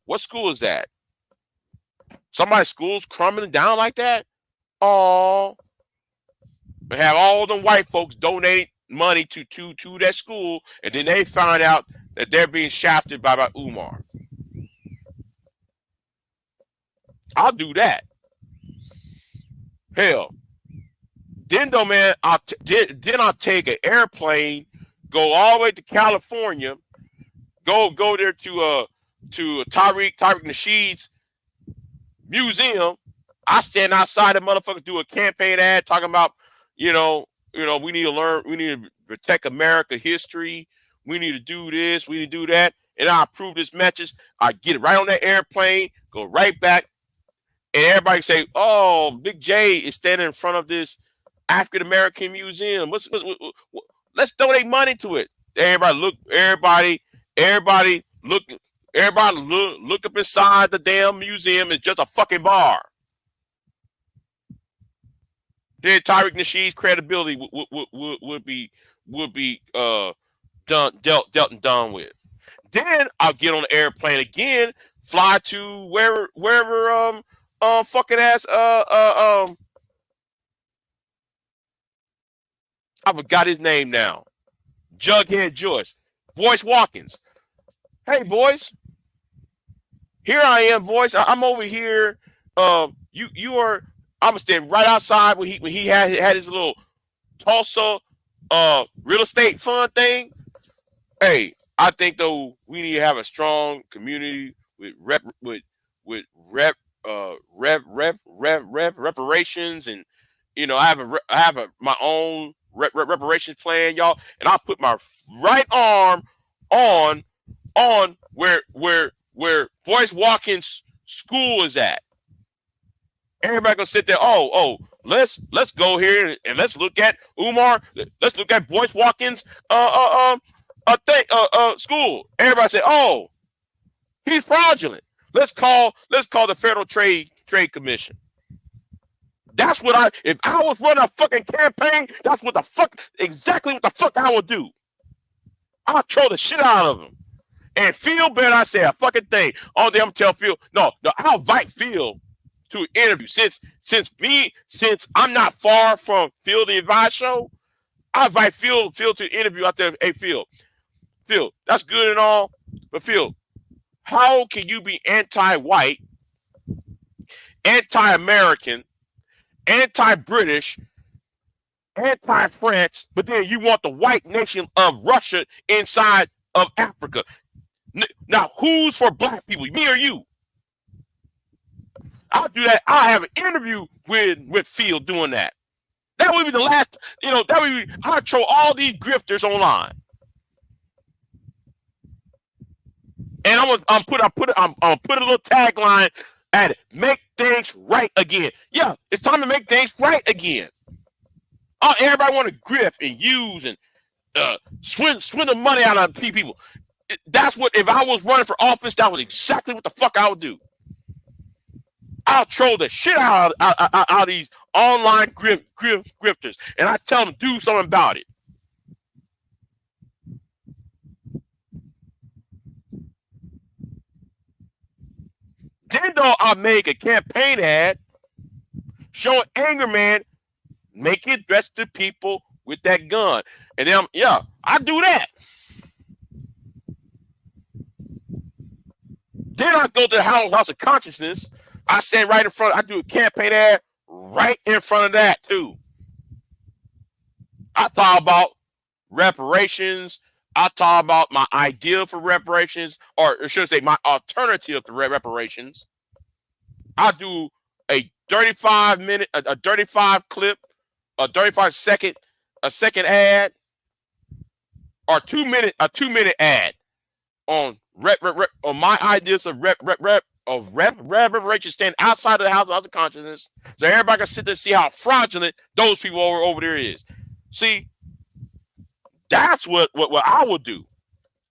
what school is that? Somebody's school's crumbling down like that? Oh, have all them white folks donate money to that school, and then they find out that they're being shafted by Umar. I'll do that. Hell, then though, man, I'll take an airplane, go all the way to California, go there to Tariq Nasheed's museum. I stand outside the motherfucker, do a campaign ad talking about, we need to learn, we need to protect America history. We need to do this, we need to do that. And I approve this message. I get it right on that airplane, go right back. And everybody say, oh, Big J is standing in front of this African American museum. Let's donate money to it. Everybody look up inside the damn museum. It's just a fucking bar. Then Tariq Nasheed's credibility would be dealt and done with. Then I'll get on the airplane again, fly to wherever fucking ass I forgot his name now. Jughead Joyce. Boyce Watkins. Hey boys. Here I am, boys. I'm over here. You are I'm gonna stand right outside when he had his little Tulsa real estate fund thing. Hey, I think though we need to have a strong community with reparations, and I have my own reparations plan, y'all, and I put my right arm on where Boyce Watkins school is at. Everybody gonna sit there. Let's go here and let's look at Umar. Let's look at Boyce Watkins school. Everybody say, oh, he's fraudulent. Let's call the Federal Trade Commission. That's what if I was running a fucking campaign, that's exactly what the fuck I would do. I'll throw the shit out of him. And Phil better not say a fucking thing. All day I'm tell Phil, no, I'll invite Phil to an interview. Since I'm not far from Phil the Advice Show, I invite Phil to an interview out there. Hey Phil, that's good and all, but Phil, how can you be anti-white, anti-American, anti-British, anti-France, but then you want the white nation of Russia inside of Africa? Now, who's for black people, me or you? I'll do that. I'll have an interview with Phil doing that. That would be the last, I'll throw all these grifters online. And I'm gonna put a little tagline at it. Make things right again. Yeah, it's time to make things right again. Everybody want to grift and use and swindle money out of people. That's what, if I was running for office, that was exactly what the fuck I would do. I'll troll the shit out of these online grifters, and I tell them do something about it. Then though I'll make a campaign ad showing Anger Man making threats to people with that gun. And then I do that. Then I go to the House of Consciousness. I stand right in front. I do a campaign ad right in front of that too. I thought about reparations. I talk about my idea for reparations, or should I say my alternative to reparations. I do a 35-minute, a 35 clip, a 35 second, a second ad, or 2 minute, a 2 minute ad on on my ideas of reparation stand outside of the house of consciousness, so everybody can sit there and see how fraudulent those people over there is. See, that's what I would do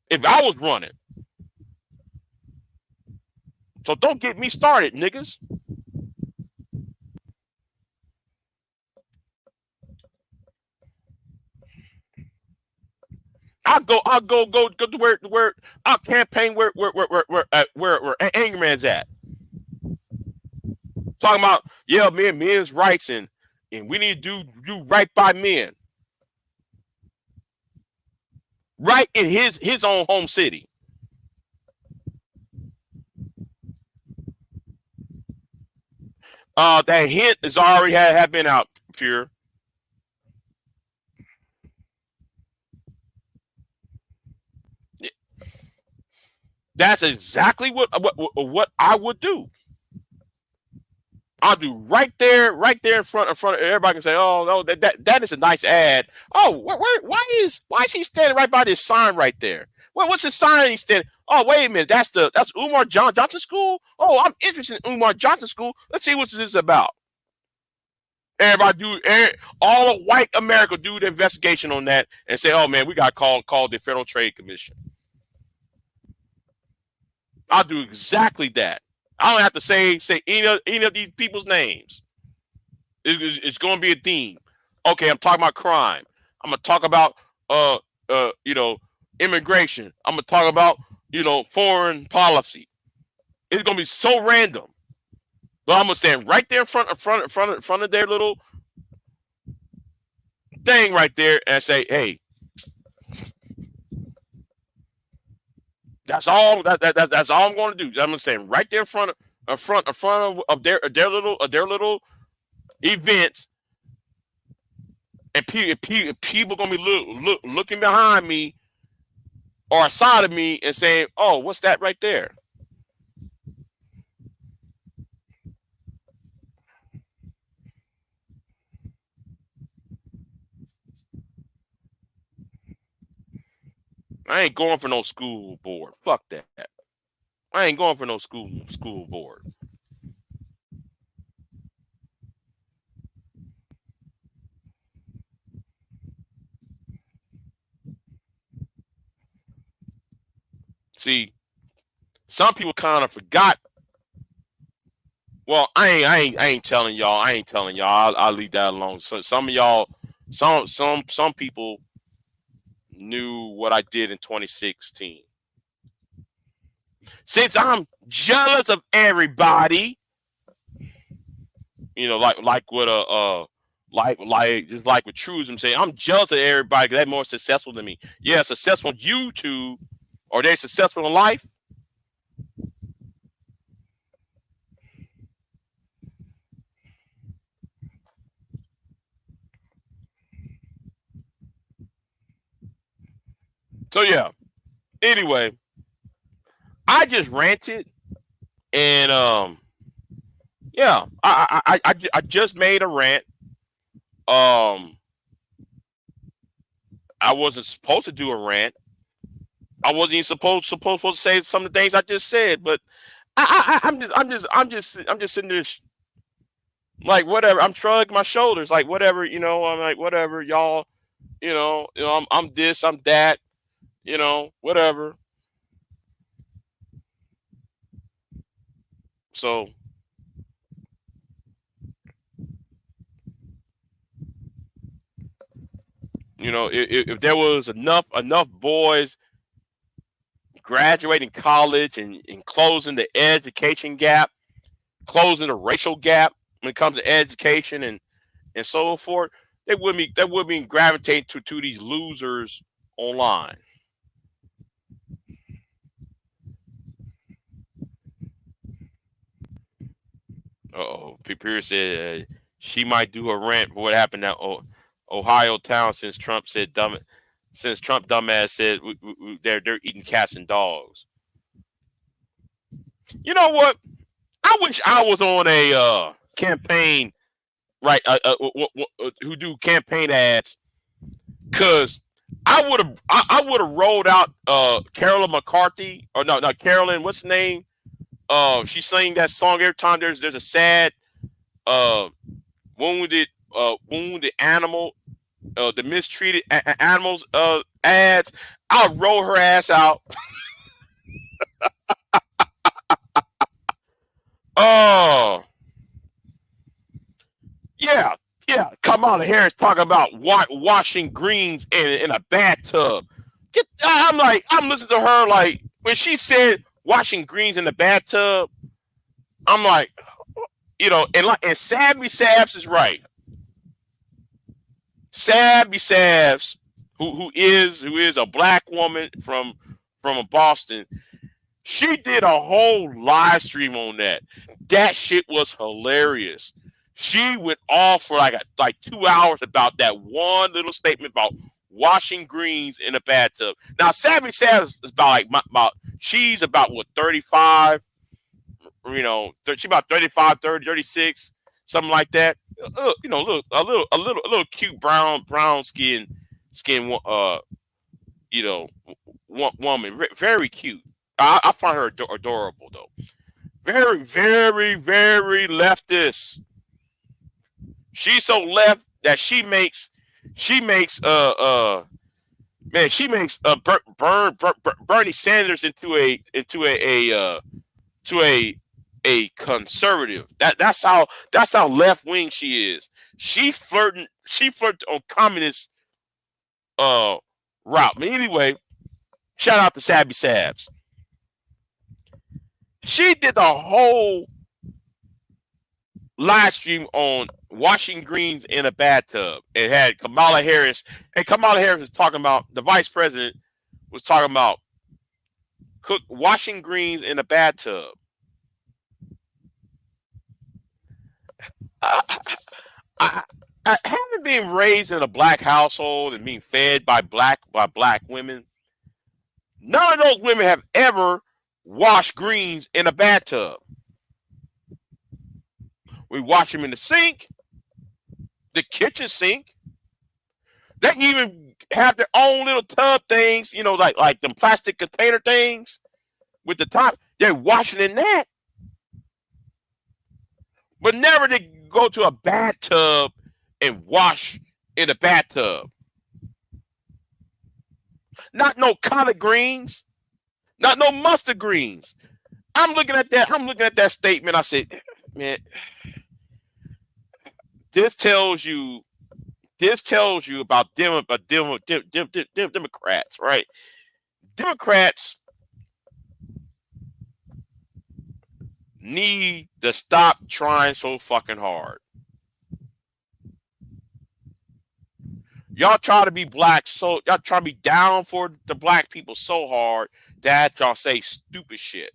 if I was running. So don't get me started, niggas. I'll go to where I'll campaign where Angry Man's at. Talking about, yeah, men's rights, and we need to do right by men. Right in his own home city. That hint is already have been out, Pure. That's exactly what I would do. I'll do right there in front of everybody can say, oh no, that is a nice ad. Oh, why is he standing right by this sign right there? What's the sign he's standing? Oh, wait a minute, that's Umar Johnson School. Oh, I'm interested in Umar Johnson School. Let's see what this is about. Everybody all of white America do the investigation on that and say, oh man, we got called the Federal Trade Commission. I'll do exactly that. I don't have to say any of these people's names. It's going to be a theme. Okay, I'm talking about crime. I'm gonna talk about immigration. I'm gonna talk about foreign policy. It's gonna be so random. But I'm gonna stand right there in front of their little thing right there and say, hey, that's all that's all I'm gonna do. I'm gonna stand right there in front of their little events, and people gonna be looking behind me or aside of me and saying, oh, what's that right there? I ain't going for no school board. Fuck that. I ain't going for no school board. See, some people kind of forgot. Well, I ain't telling y'all. I ain't telling y'all. I'll leave that alone. So some of y'all, some people knew what I did in 2016. Since I'm jealous of everybody, like what just like with Truism say, I'm jealous of everybody because they're more successful than me. Yeah, successful on YouTube, or they're successful in life. So yeah. Anyway, I just ranted, and yeah, I just made a rant. Um, I wasn't supposed to do a rant. I wasn't even supposed to say some of the things I just said, but I'm just sitting there like whatever. I'm shrugging my shoulders like whatever. I'm like whatever, y'all. I'm this, I'm that. Whatever. So if there was enough boys graduating college and closing the education gap, closing the racial gap when it comes to education and so forth, they would be gravitating to these losers online. Oh, Pierce said she might do a rant for what happened at Ohio town since Trump said dumb it. since Trump dumbass said they're eating cats and dogs. You know what? I wish I was on a campaign, right? Who do campaign ads? Cause I would have rolled out Carolyn McCarthy, or no, not Carolyn. What's the name? She sang that song every time there's a sad uh wounded animal, the mistreated animals ads. I'll roll her ass out. Oh yeah, yeah. Kamala Harris talking about washing greens in a bathtub. I'm listening to her like when she said washing greens in the bathtub. I'm like, and Sabby Sabs is right. Sabby Sabs, who is a black woman from Boston, she did a whole live stream on that. That shit was hilarious. She went off for like 2 hours about that one little statement about washing greens in a bathtub. Now, Sabby Sabs is about she's about what 35, she's about 35, 30, 36, something like that. Look a little cute brown skin, woman, very cute. I find her adorable though. Very, very, very leftist. She's so left that she makes Bernie Sanders into a conservative. That's how left wing she is. She flirted on communist route. But anyway, shout out to Sabby Sabs. She did the whole live stream on washing greens in a bathtub. It had Kamala Harris, and Kamala Harris was talking about, the vice president was talking about washing greens in a bathtub. I haven't been raised in a black household and being fed by black women. None of those women have ever washed greens in a bathtub. We wash them in the sink, the kitchen sink. They even have their own little tub things, like them plastic container things with the top. They're washing in that. But never to go to a bathtub and wash in a bathtub. Not no collard greens, not no mustard greens. I'm looking at that statement. I said, man, this tells you about Democrats, right? Democrats need to stop trying so fucking hard. Y'all try to be black, so y'all try to be down for the black people so hard that y'all say stupid shit.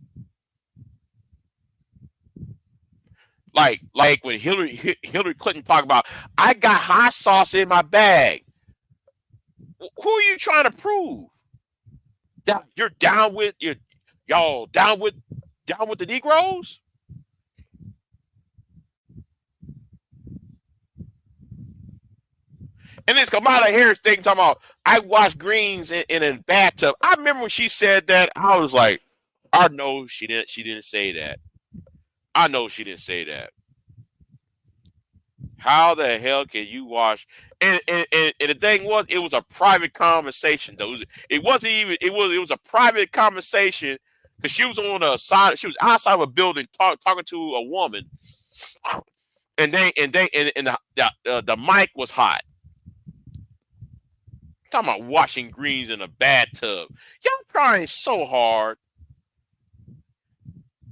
Like when Hillary Clinton talked about, I got hot sauce in my bag. Who are you trying to prove? That you're down with y'all down with the Negroes? And this Kamala Harris thing talking about, I wash greens in a bathtub. I remember when she said that, I was like, I know she didn't say that. I know she didn't say that. How the hell can you wash? And the thing was, it was a private conversation though. It wasn't even it was a private conversation because she was on a side. She was outside of a building talking to a woman, and the mic was hot. Talking about washing greens in a bathtub. Y'all trying so hard.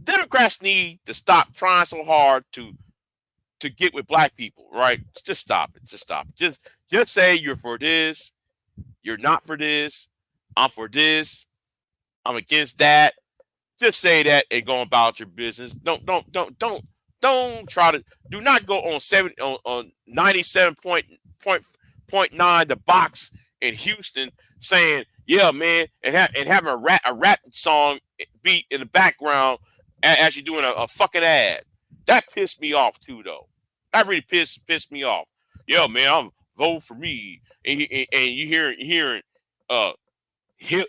Democrats need to stop trying so hard to get with black people, right? Just stop it. Just stop it. Just say you're for this, you're not for this, I'm for this, I'm against that. Just say that and go about your business. Don't try to do not go on 97.9 the box in Houston saying, "Yeah, man," and having a rap song beat in the background as you're doing a fucking ad. That pissed me off too, though. That really pissed me off. Yeah, man, I'm vote for me, and you hearing uh hip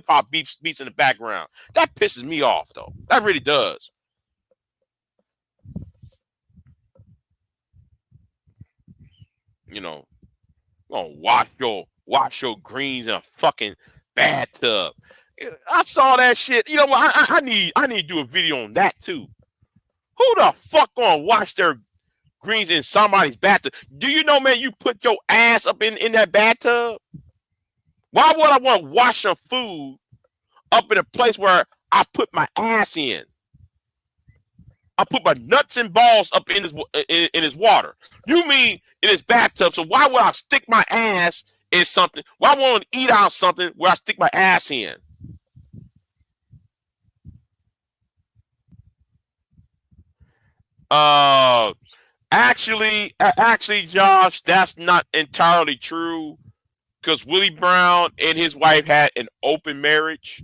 hop beats in the background. That pisses me off, though. That really does. You know, oh, wash your greens in a fucking bathtub. I saw that shit. You know what? I need to do a video on that too. Who the fuck gonna wash their greens in somebody's bathtub? Do you know, man? You put your ass up in that bathtub. Why would I want to wash some food up in a place where I put my ass in? I put my nuts and balls up in his water. You mean in his bathtub? So why would I stick my ass in something? Why would I want to eat out something where I stick my ass in? Uh, actually, Josh, that's not entirely true because Willie Brown and his wife had an open marriage,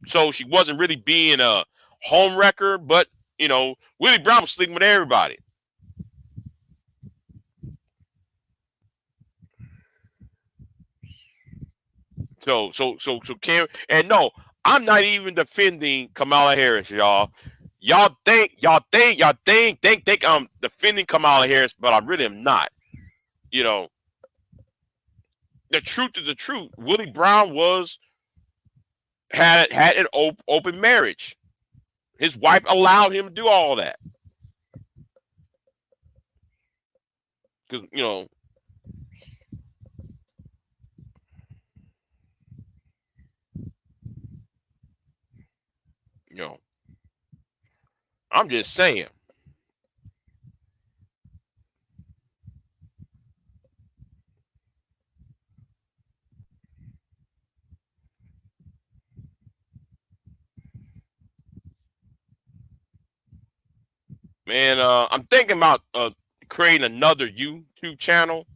so she wasn't really being a home wrecker. But Willie Brown was sleeping with everybody. So Cam, and no, I'm not even defending Kamala Harris, y'all. Y'all think I'm defending Kamala Harris, but I really am not. You know, the truth is the truth. Willie Brown had an open marriage. His wife allowed him to do all that because you know. I'm just saying, man. I'm thinking about creating another YouTube channel.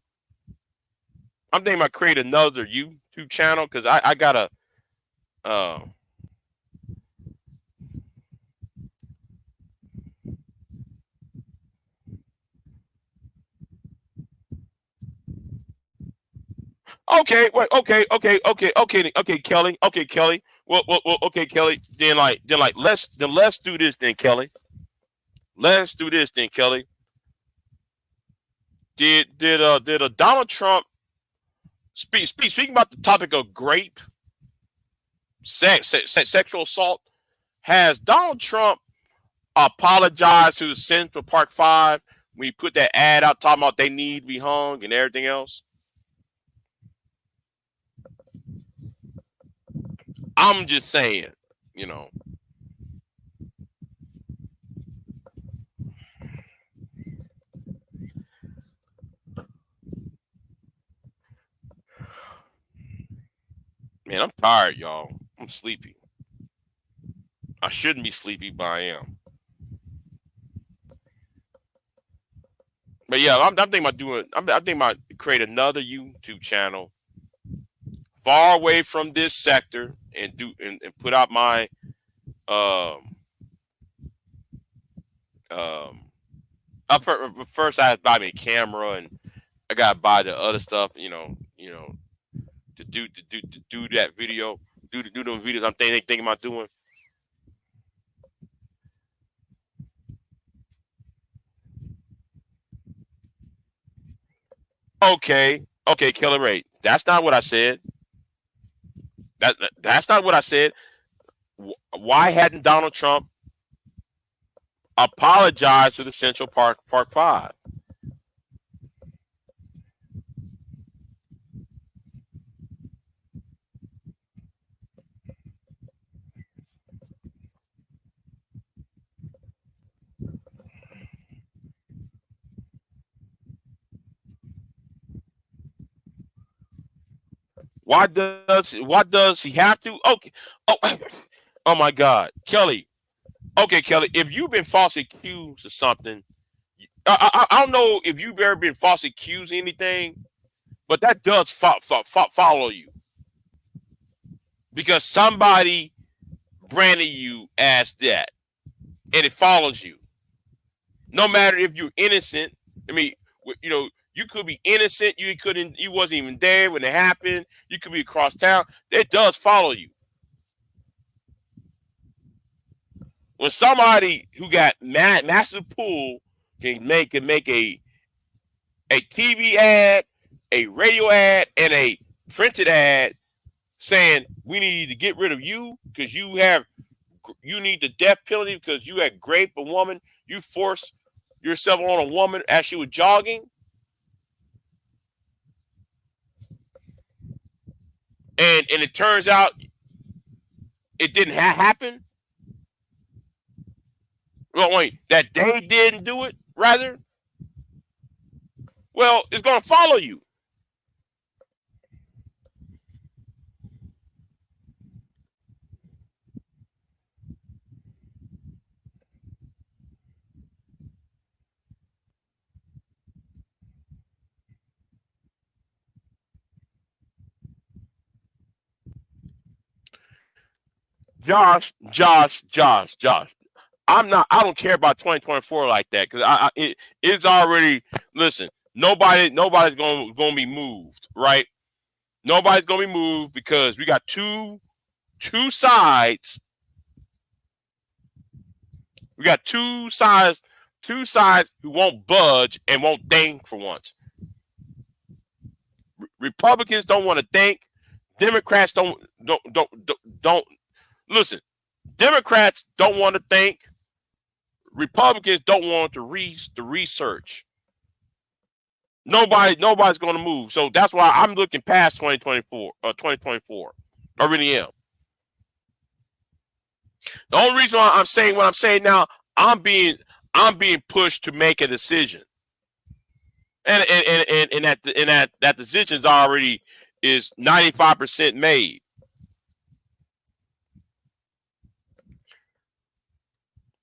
I'm thinking about creating another YouTube channel because I gotta. Uh, okay, wait, okay, Kelly, okay, Kelly. Well, okay, Kelly. Then let's do this then, Kelly. Let's do this then, Kelly. Did Donald Trump speaking about the topic of grape, sexual assault? Has Donald Trump apologized to Central Park Five when he put that ad out talking about they need to be hung and everything else? I'm just saying, you know, man, I'm tired, y'all. I'm sleepy. I shouldn't be sleepy, but I am. But yeah, I'm thinking about doing. I'm thinking about create another YouTube channel far away from this sector and and put out my um um. First, I had to buy me a camera, and I got to buy the other stuff. To do that video, do those videos. I'm thinking about doing. Okay, Killer Ray. That's not what I said. That's not what I said. Why hadn't Donald Trump apologized to the Central Park Five? Why does he have to? Okay. Oh, oh my God, Kelly. Okay, Kelly. If you've been falsely accused of something, I don't know if you've ever been falsely accused of anything, but that does follow you because somebody branded you as that, and it follows you. No matter if you're innocent. I mean, you could be innocent. You wasn't even there when it happened. You could be across town. It does follow you. When somebody who got massive pull can make a TV ad, a radio ad, and a printed ad saying we need to get rid of you because you need the death penalty because you had raped a woman, you forced yourself on a woman as she was jogging, and it turns out it didn't happen. Well, wait, that they didn't do it, rather. Well, it's going to follow you. Josh. I don't care about 2024 like that because it's already. Listen, nobody's going to be moved, right? Nobody's going to be moved because we got two sides. We got two sides who won't budge and won't think for once. Republicans don't want to think. Democrats don't listen. Democrats don't want to think. Republicans don't want to the research. Nobody's going to move. So that's why I'm looking past 2024 or 2024. I really am. The only reason why I'm saying what I'm saying now, I'm being pushed to make a decision. And that decision is already 95% made.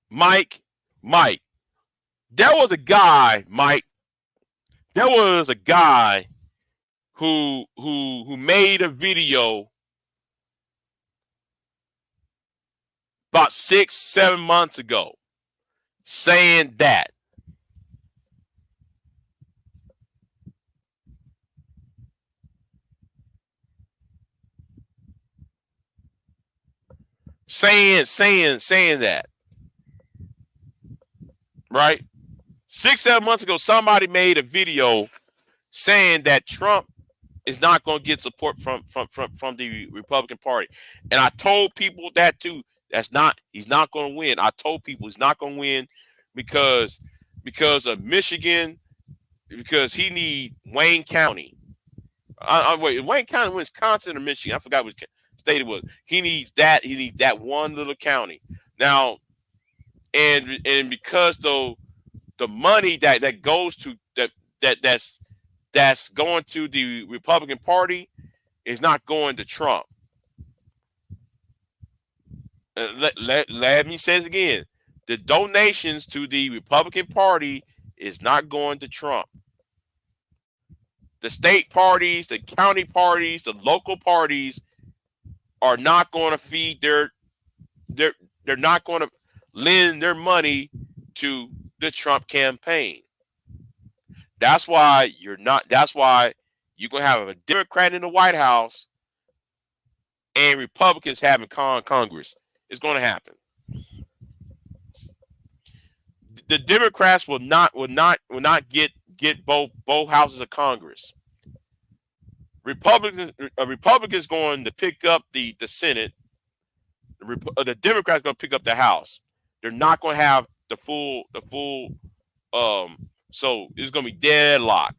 Mike, there was a guy, Mike. There was a guy who made a video about 6-7 months ago saying that. Saying that. Right? 6-7 months ago, somebody made a video saying that Trump is not going to get support from the Republican Party. And I told people that too. He's not going to win. I told people he's not going to win because of Michigan, because he need Wayne County. Wait, Wayne County, Wisconsin or Michigan? I forgot which state it was. He needs that. He needs that one little county. Now, and because though the money that goes to that's going to the Republican Party is not going to Trump. Let me say it again. The donations to the Republican Party is not going to Trump. The state parties, the county parties, the local parties are not going to feed they're not going to lend their money to the Trump campaign. That's why you're going to have a Democrat in the White House and Republicans having Congress. It's going to happen. The Democrats will not get both houses of Congress. Republicans going to pick up the Senate. The Democrats going to pick up the House. They're not going to have the full. So it's going to be deadlock.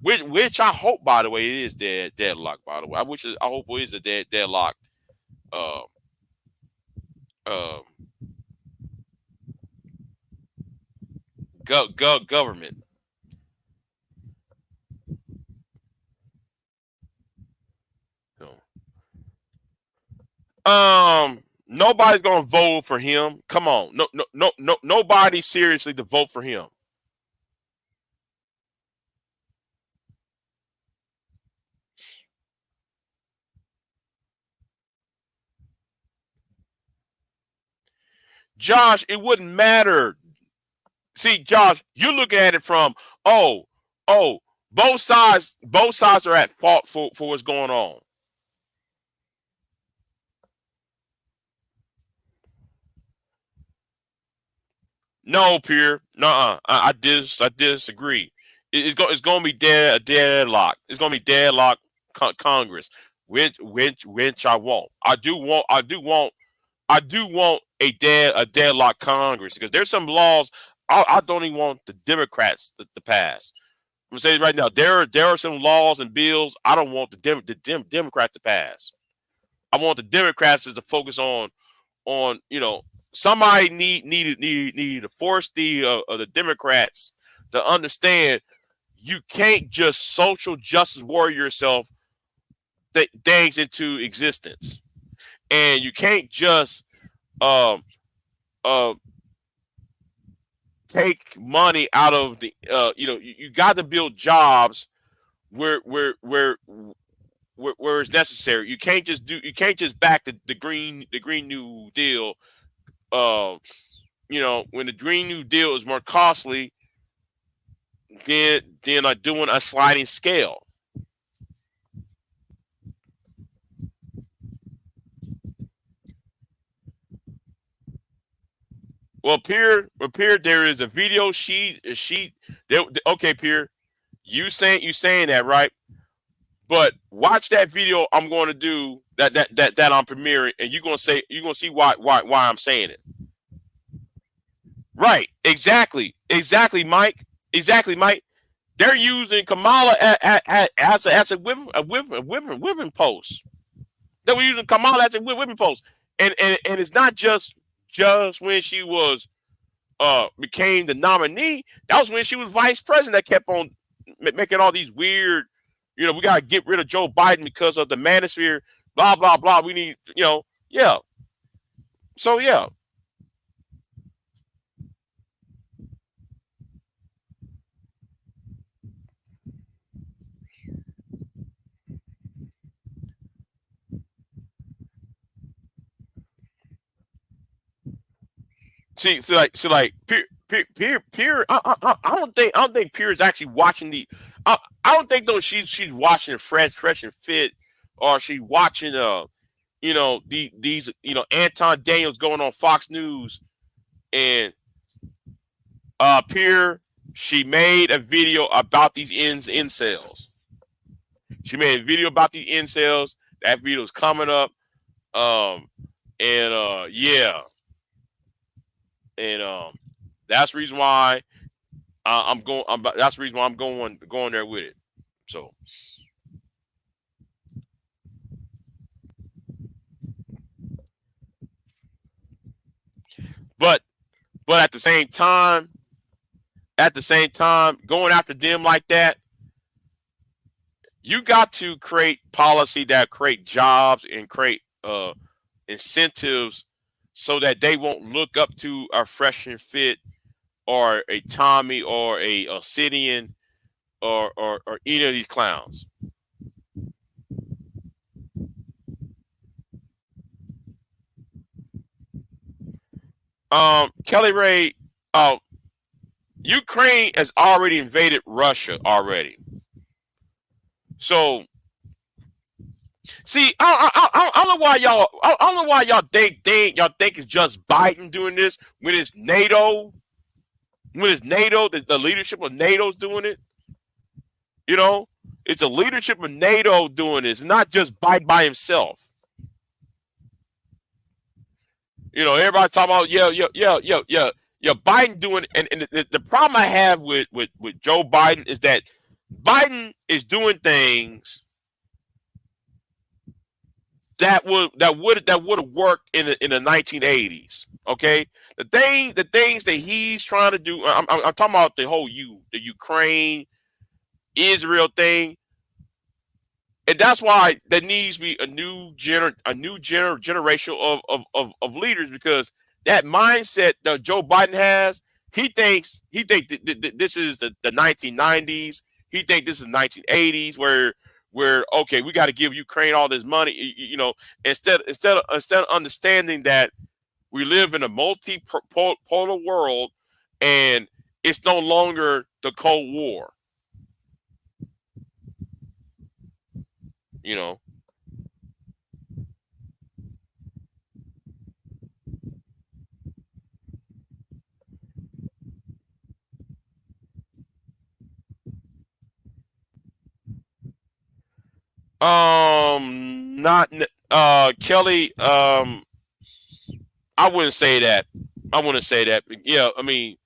Which I hope, by the way, it is deadlock. By the way, I hope it is a deadlock. Government. Nobody's gonna vote for him. Come on, no, nobody seriously to vote for him. Josh, it wouldn't matter. See, Josh, you're looking at it from, oh, oh, both sides are at fault for what's going on. No, Pierre, no, I disagree. It's going to be deadlock. It's going to be deadlock Congress, which I want. I do want a deadlock Congress because there's some laws I don't even want the Democrats to pass. I'm saying right now there are some laws and bills I don't want the Democrats to pass. I want the Democrats to focus on somebody needed to force the Democrats to understand you can't just social justice warrior yourself things into existence, and you can't just um uh take money out of the you got to build jobs where where it's necessary. You can't just back the Green New Deal. Uh, when the Green New Deal is more costly than like doing a sliding scale. Well, Pierre, there is a video sheet. A sheet. Okay, Pierre, you saying that right? But watch that video. I'm going to do that I'm premiering, and you're gonna see why I'm saying it. Right? Exactly, Mike. Exactly, Mike. They're using Kamala as a whipping post. They were using Kamala as a whipping post, and it's not just when she was became the nominee. That was when she was vice president that kept on making all these weird. We got to get rid of Joe Biden because of the manosphere. Blah blah blah. We need yeah. So yeah. See, Peer. I don't think Peer is actually watching the. I don't think though she's watching Fresh and Fit, or she's watching these Anton Daniels going on Fox News and Peer. She made a video about these incels. She made a video about these incels. That video is coming up. Um, and yeah, and that's the reason why I'm going. That's the reason why I'm going there with it. So, but at the same time, going after them like that, you got to create policy that create jobs and create incentives so that they won't look up to a Fresh and Fit or a Tommy or a Obsidian or any of these clowns. Kelly Ray, uh, Ukraine has already invaded Russia already. So see, I don't know why I don't know why y'all think it's just Biden doing this when it's NATO, the leadership of NATO's doing it. You know, it's a leadership of NATO doing this, not just Biden by himself. Everybody talking about yeah, Biden doing, and the problem I have with Joe Biden is that Biden is doing things that would have worked in the 1980s. Okay, the things that he's trying to do. I'm talking about the Ukraine Israel thing, and that's why there needs to be generation of leaders because that mindset that Joe Biden has, he think this is the 1990s. He think this is 1980s where okay, we got to give Ukraine all this money, instead of understanding that We live in a multi-polar world, and it's no longer the Cold War. You know, not Kelly. I wouldn't say that. I wouldn't say that. Yeah, I mean,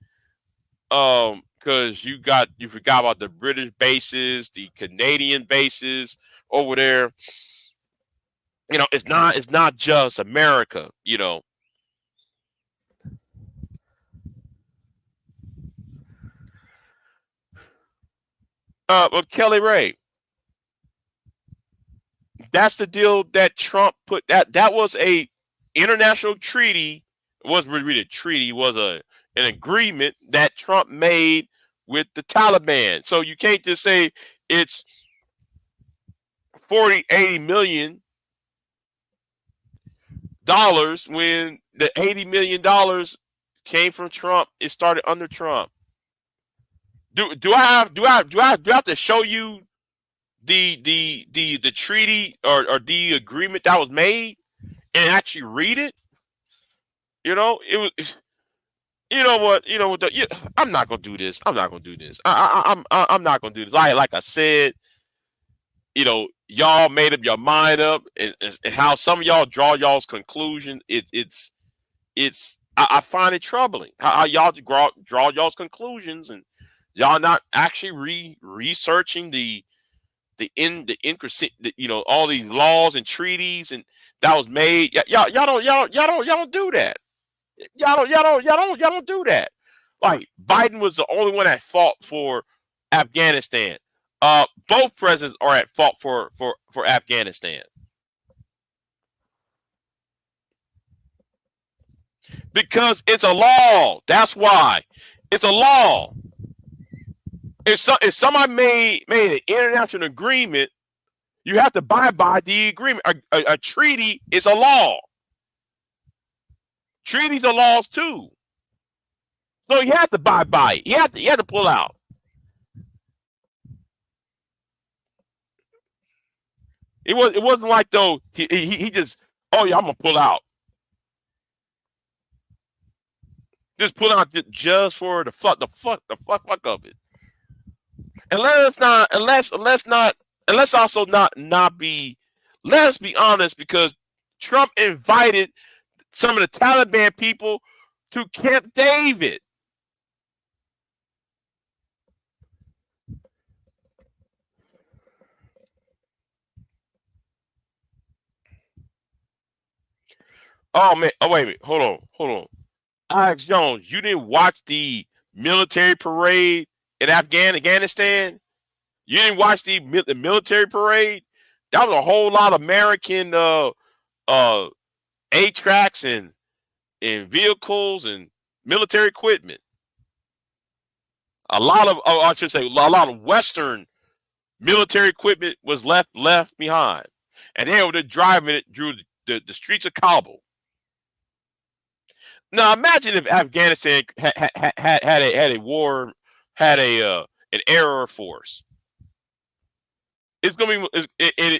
because you forgot about the British bases, the Canadian bases over there. It's not just America. But Kelly Ray, that's the deal that Trump put. That was a international treaty. It wasn't really a treaty. It was an agreement that Trump made with the Taliban. So you can't just say it's 40, 80 million dollars when the $80 million came from Trump. It started under Trump. Do I have to show you the treaty or the agreement that was made and actually read it? It was. You know what? I'm not gonna do this. I'm not gonna do this. I'm not gonna do this. Like I said, y'all made up your mind up, and how some of y'all draw y'all's conclusion. I find it troubling how y'all draw y'all's conclusions, and y'all not actually researching all these laws and treaties and that was made. Y'all don't do that. Y'all don't do that. Like Biden was the only one that fought for Afghanistan. Both presidents are at fault for Afghanistan because it's a law. That's why it's a law. If somebody made an international agreement, you have to abide by the agreement. A treaty is a law. Treaties are laws too. So you have to abide by it. You have to pull out. It wasn't like though he just, oh yeah, I'm gonna pull out. Just pull out just for the fuck of it. And let's also not be, let's be honest, because Trump invited some of the Taliban people to Camp David. Oh man, oh wait a minute, hold on. Alex Jones, you didn't watch the military parade in Afghanistan? You didn't watch the military parade? That was a whole lot of American A tracks and vehicles and military equipment. A lot of, oh, I should say, a lot of Western military equipment was left behind, and they were driving it through the streets of Kabul. Now imagine if Afghanistan had a war, had an air force. It's gonna be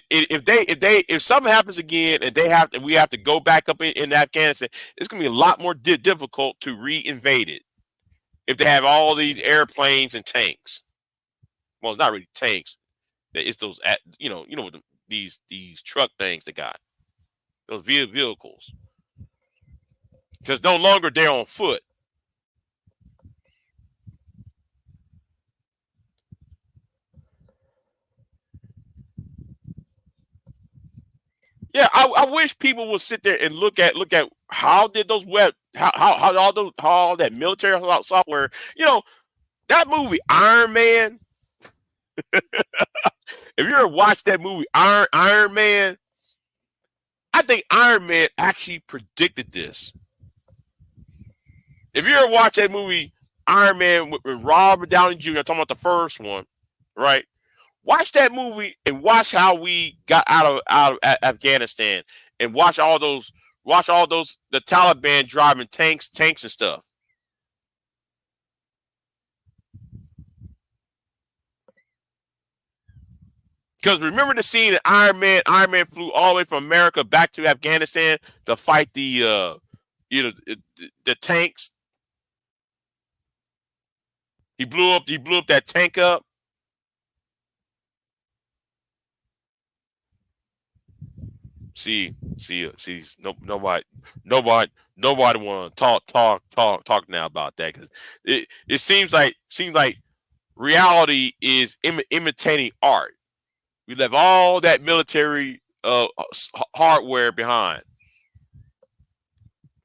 if something happens again and we have to go back up in Afghanistan. It's gonna be a lot more difficult to reinvade it if they have all these airplanes and tanks. Well, it's not really tanks. It's those these truck things they got, those vehicles, because no longer they're on foot. Yeah, I wish people would sit there and look at how did those web how all that military software. That movie Iron Man. If you ever watched that movie Iron Man, I think Iron Man actually predicted this. If you ever watch that movie Iron Man with Robert Downey Jr., I'm talking about the first one, right? Watch that movie and watch how we got out of Afghanistan, and watch all those Watch all those the Taliban driving tanks and stuff. Because remember the scene in Iron Man? Iron Man flew all the way from America back to Afghanistan to fight the tanks. He blew up that tank up. See, nobody want to talk now about that because it seems like reality is imitating art. We left all that military hardware behind,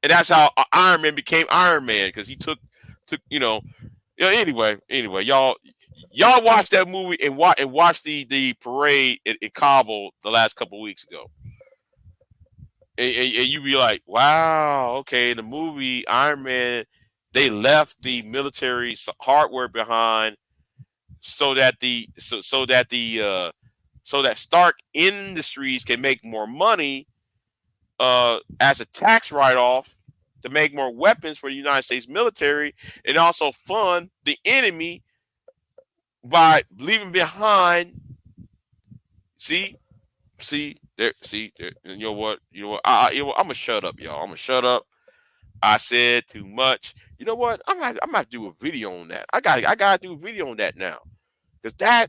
and that's how Iron Man became Iron Man because he took anyway, y'all watch that movie and watch the parade in Kabul the last couple of weeks ago. And you be like, wow, okay, the movie Iron Man, they left the military hardware behind so that Stark Industries can make more money as a tax write-off to make more weapons for the United States military and also fund the enemy by leaving behind. See, there. You know what? I'm gonna shut up, y'all. I'm gonna shut up. I said too much. You know what? I'm gonna do a video on that. I gotta do a video on that now because that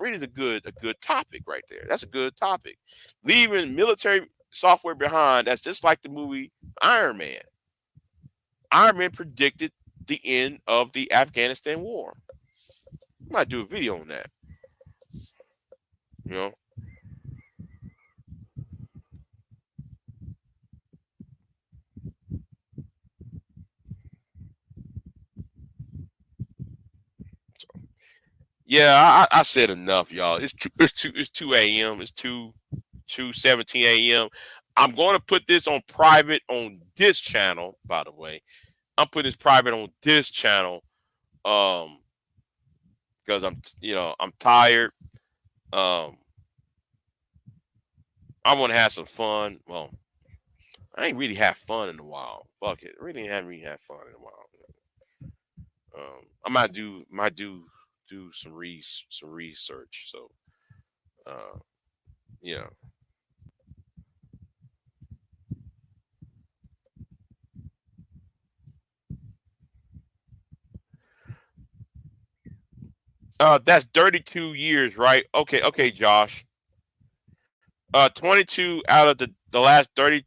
really is a good topic right there. That's a good topic. Leaving military software behind. That's just like the movie Iron Man. Iron Man predicted the end of the Afghanistan war. I might do a video on that. You know. Yeah, I said enough, y'all. It's 2 a.m. It's 2:17 a.m. I'm going to put this on private on this channel, by the way. I'm putting this private on this channel because I'm tired. Um I want to have some fun. Well, I ain't really had fun in a while. Fuck it. Really haven't really had fun in a while. I might do some research. So yeah. That's 32 years, right? Okay, Josh. 22 out of the last 28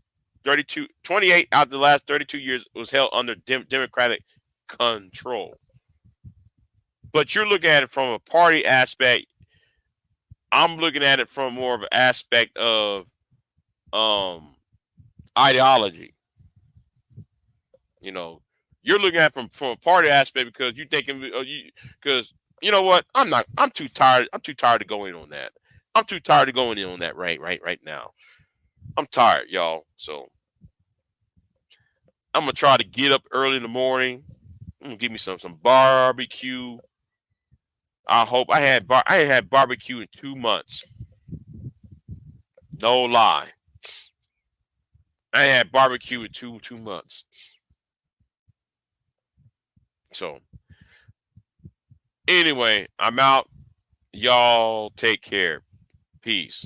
out of the last 32 years was held under Democratic control. But you're looking at it from a party aspect. I'm looking at it from more of an aspect of um ideology. You know, you're looking at it from a party aspect because you thinking you because you know what? I'm too tired. I'm too tired to go in on that. I'm too tired to go in on that right now. I'm tired, y'all. So I'm gonna try to get up early in the morning. I'm gonna give me some barbecue. I hope I ain't had barbecue in 2 months. No lie. I ain't had barbecue in two months. So anyway, I'm out. Y'all take care. Peace.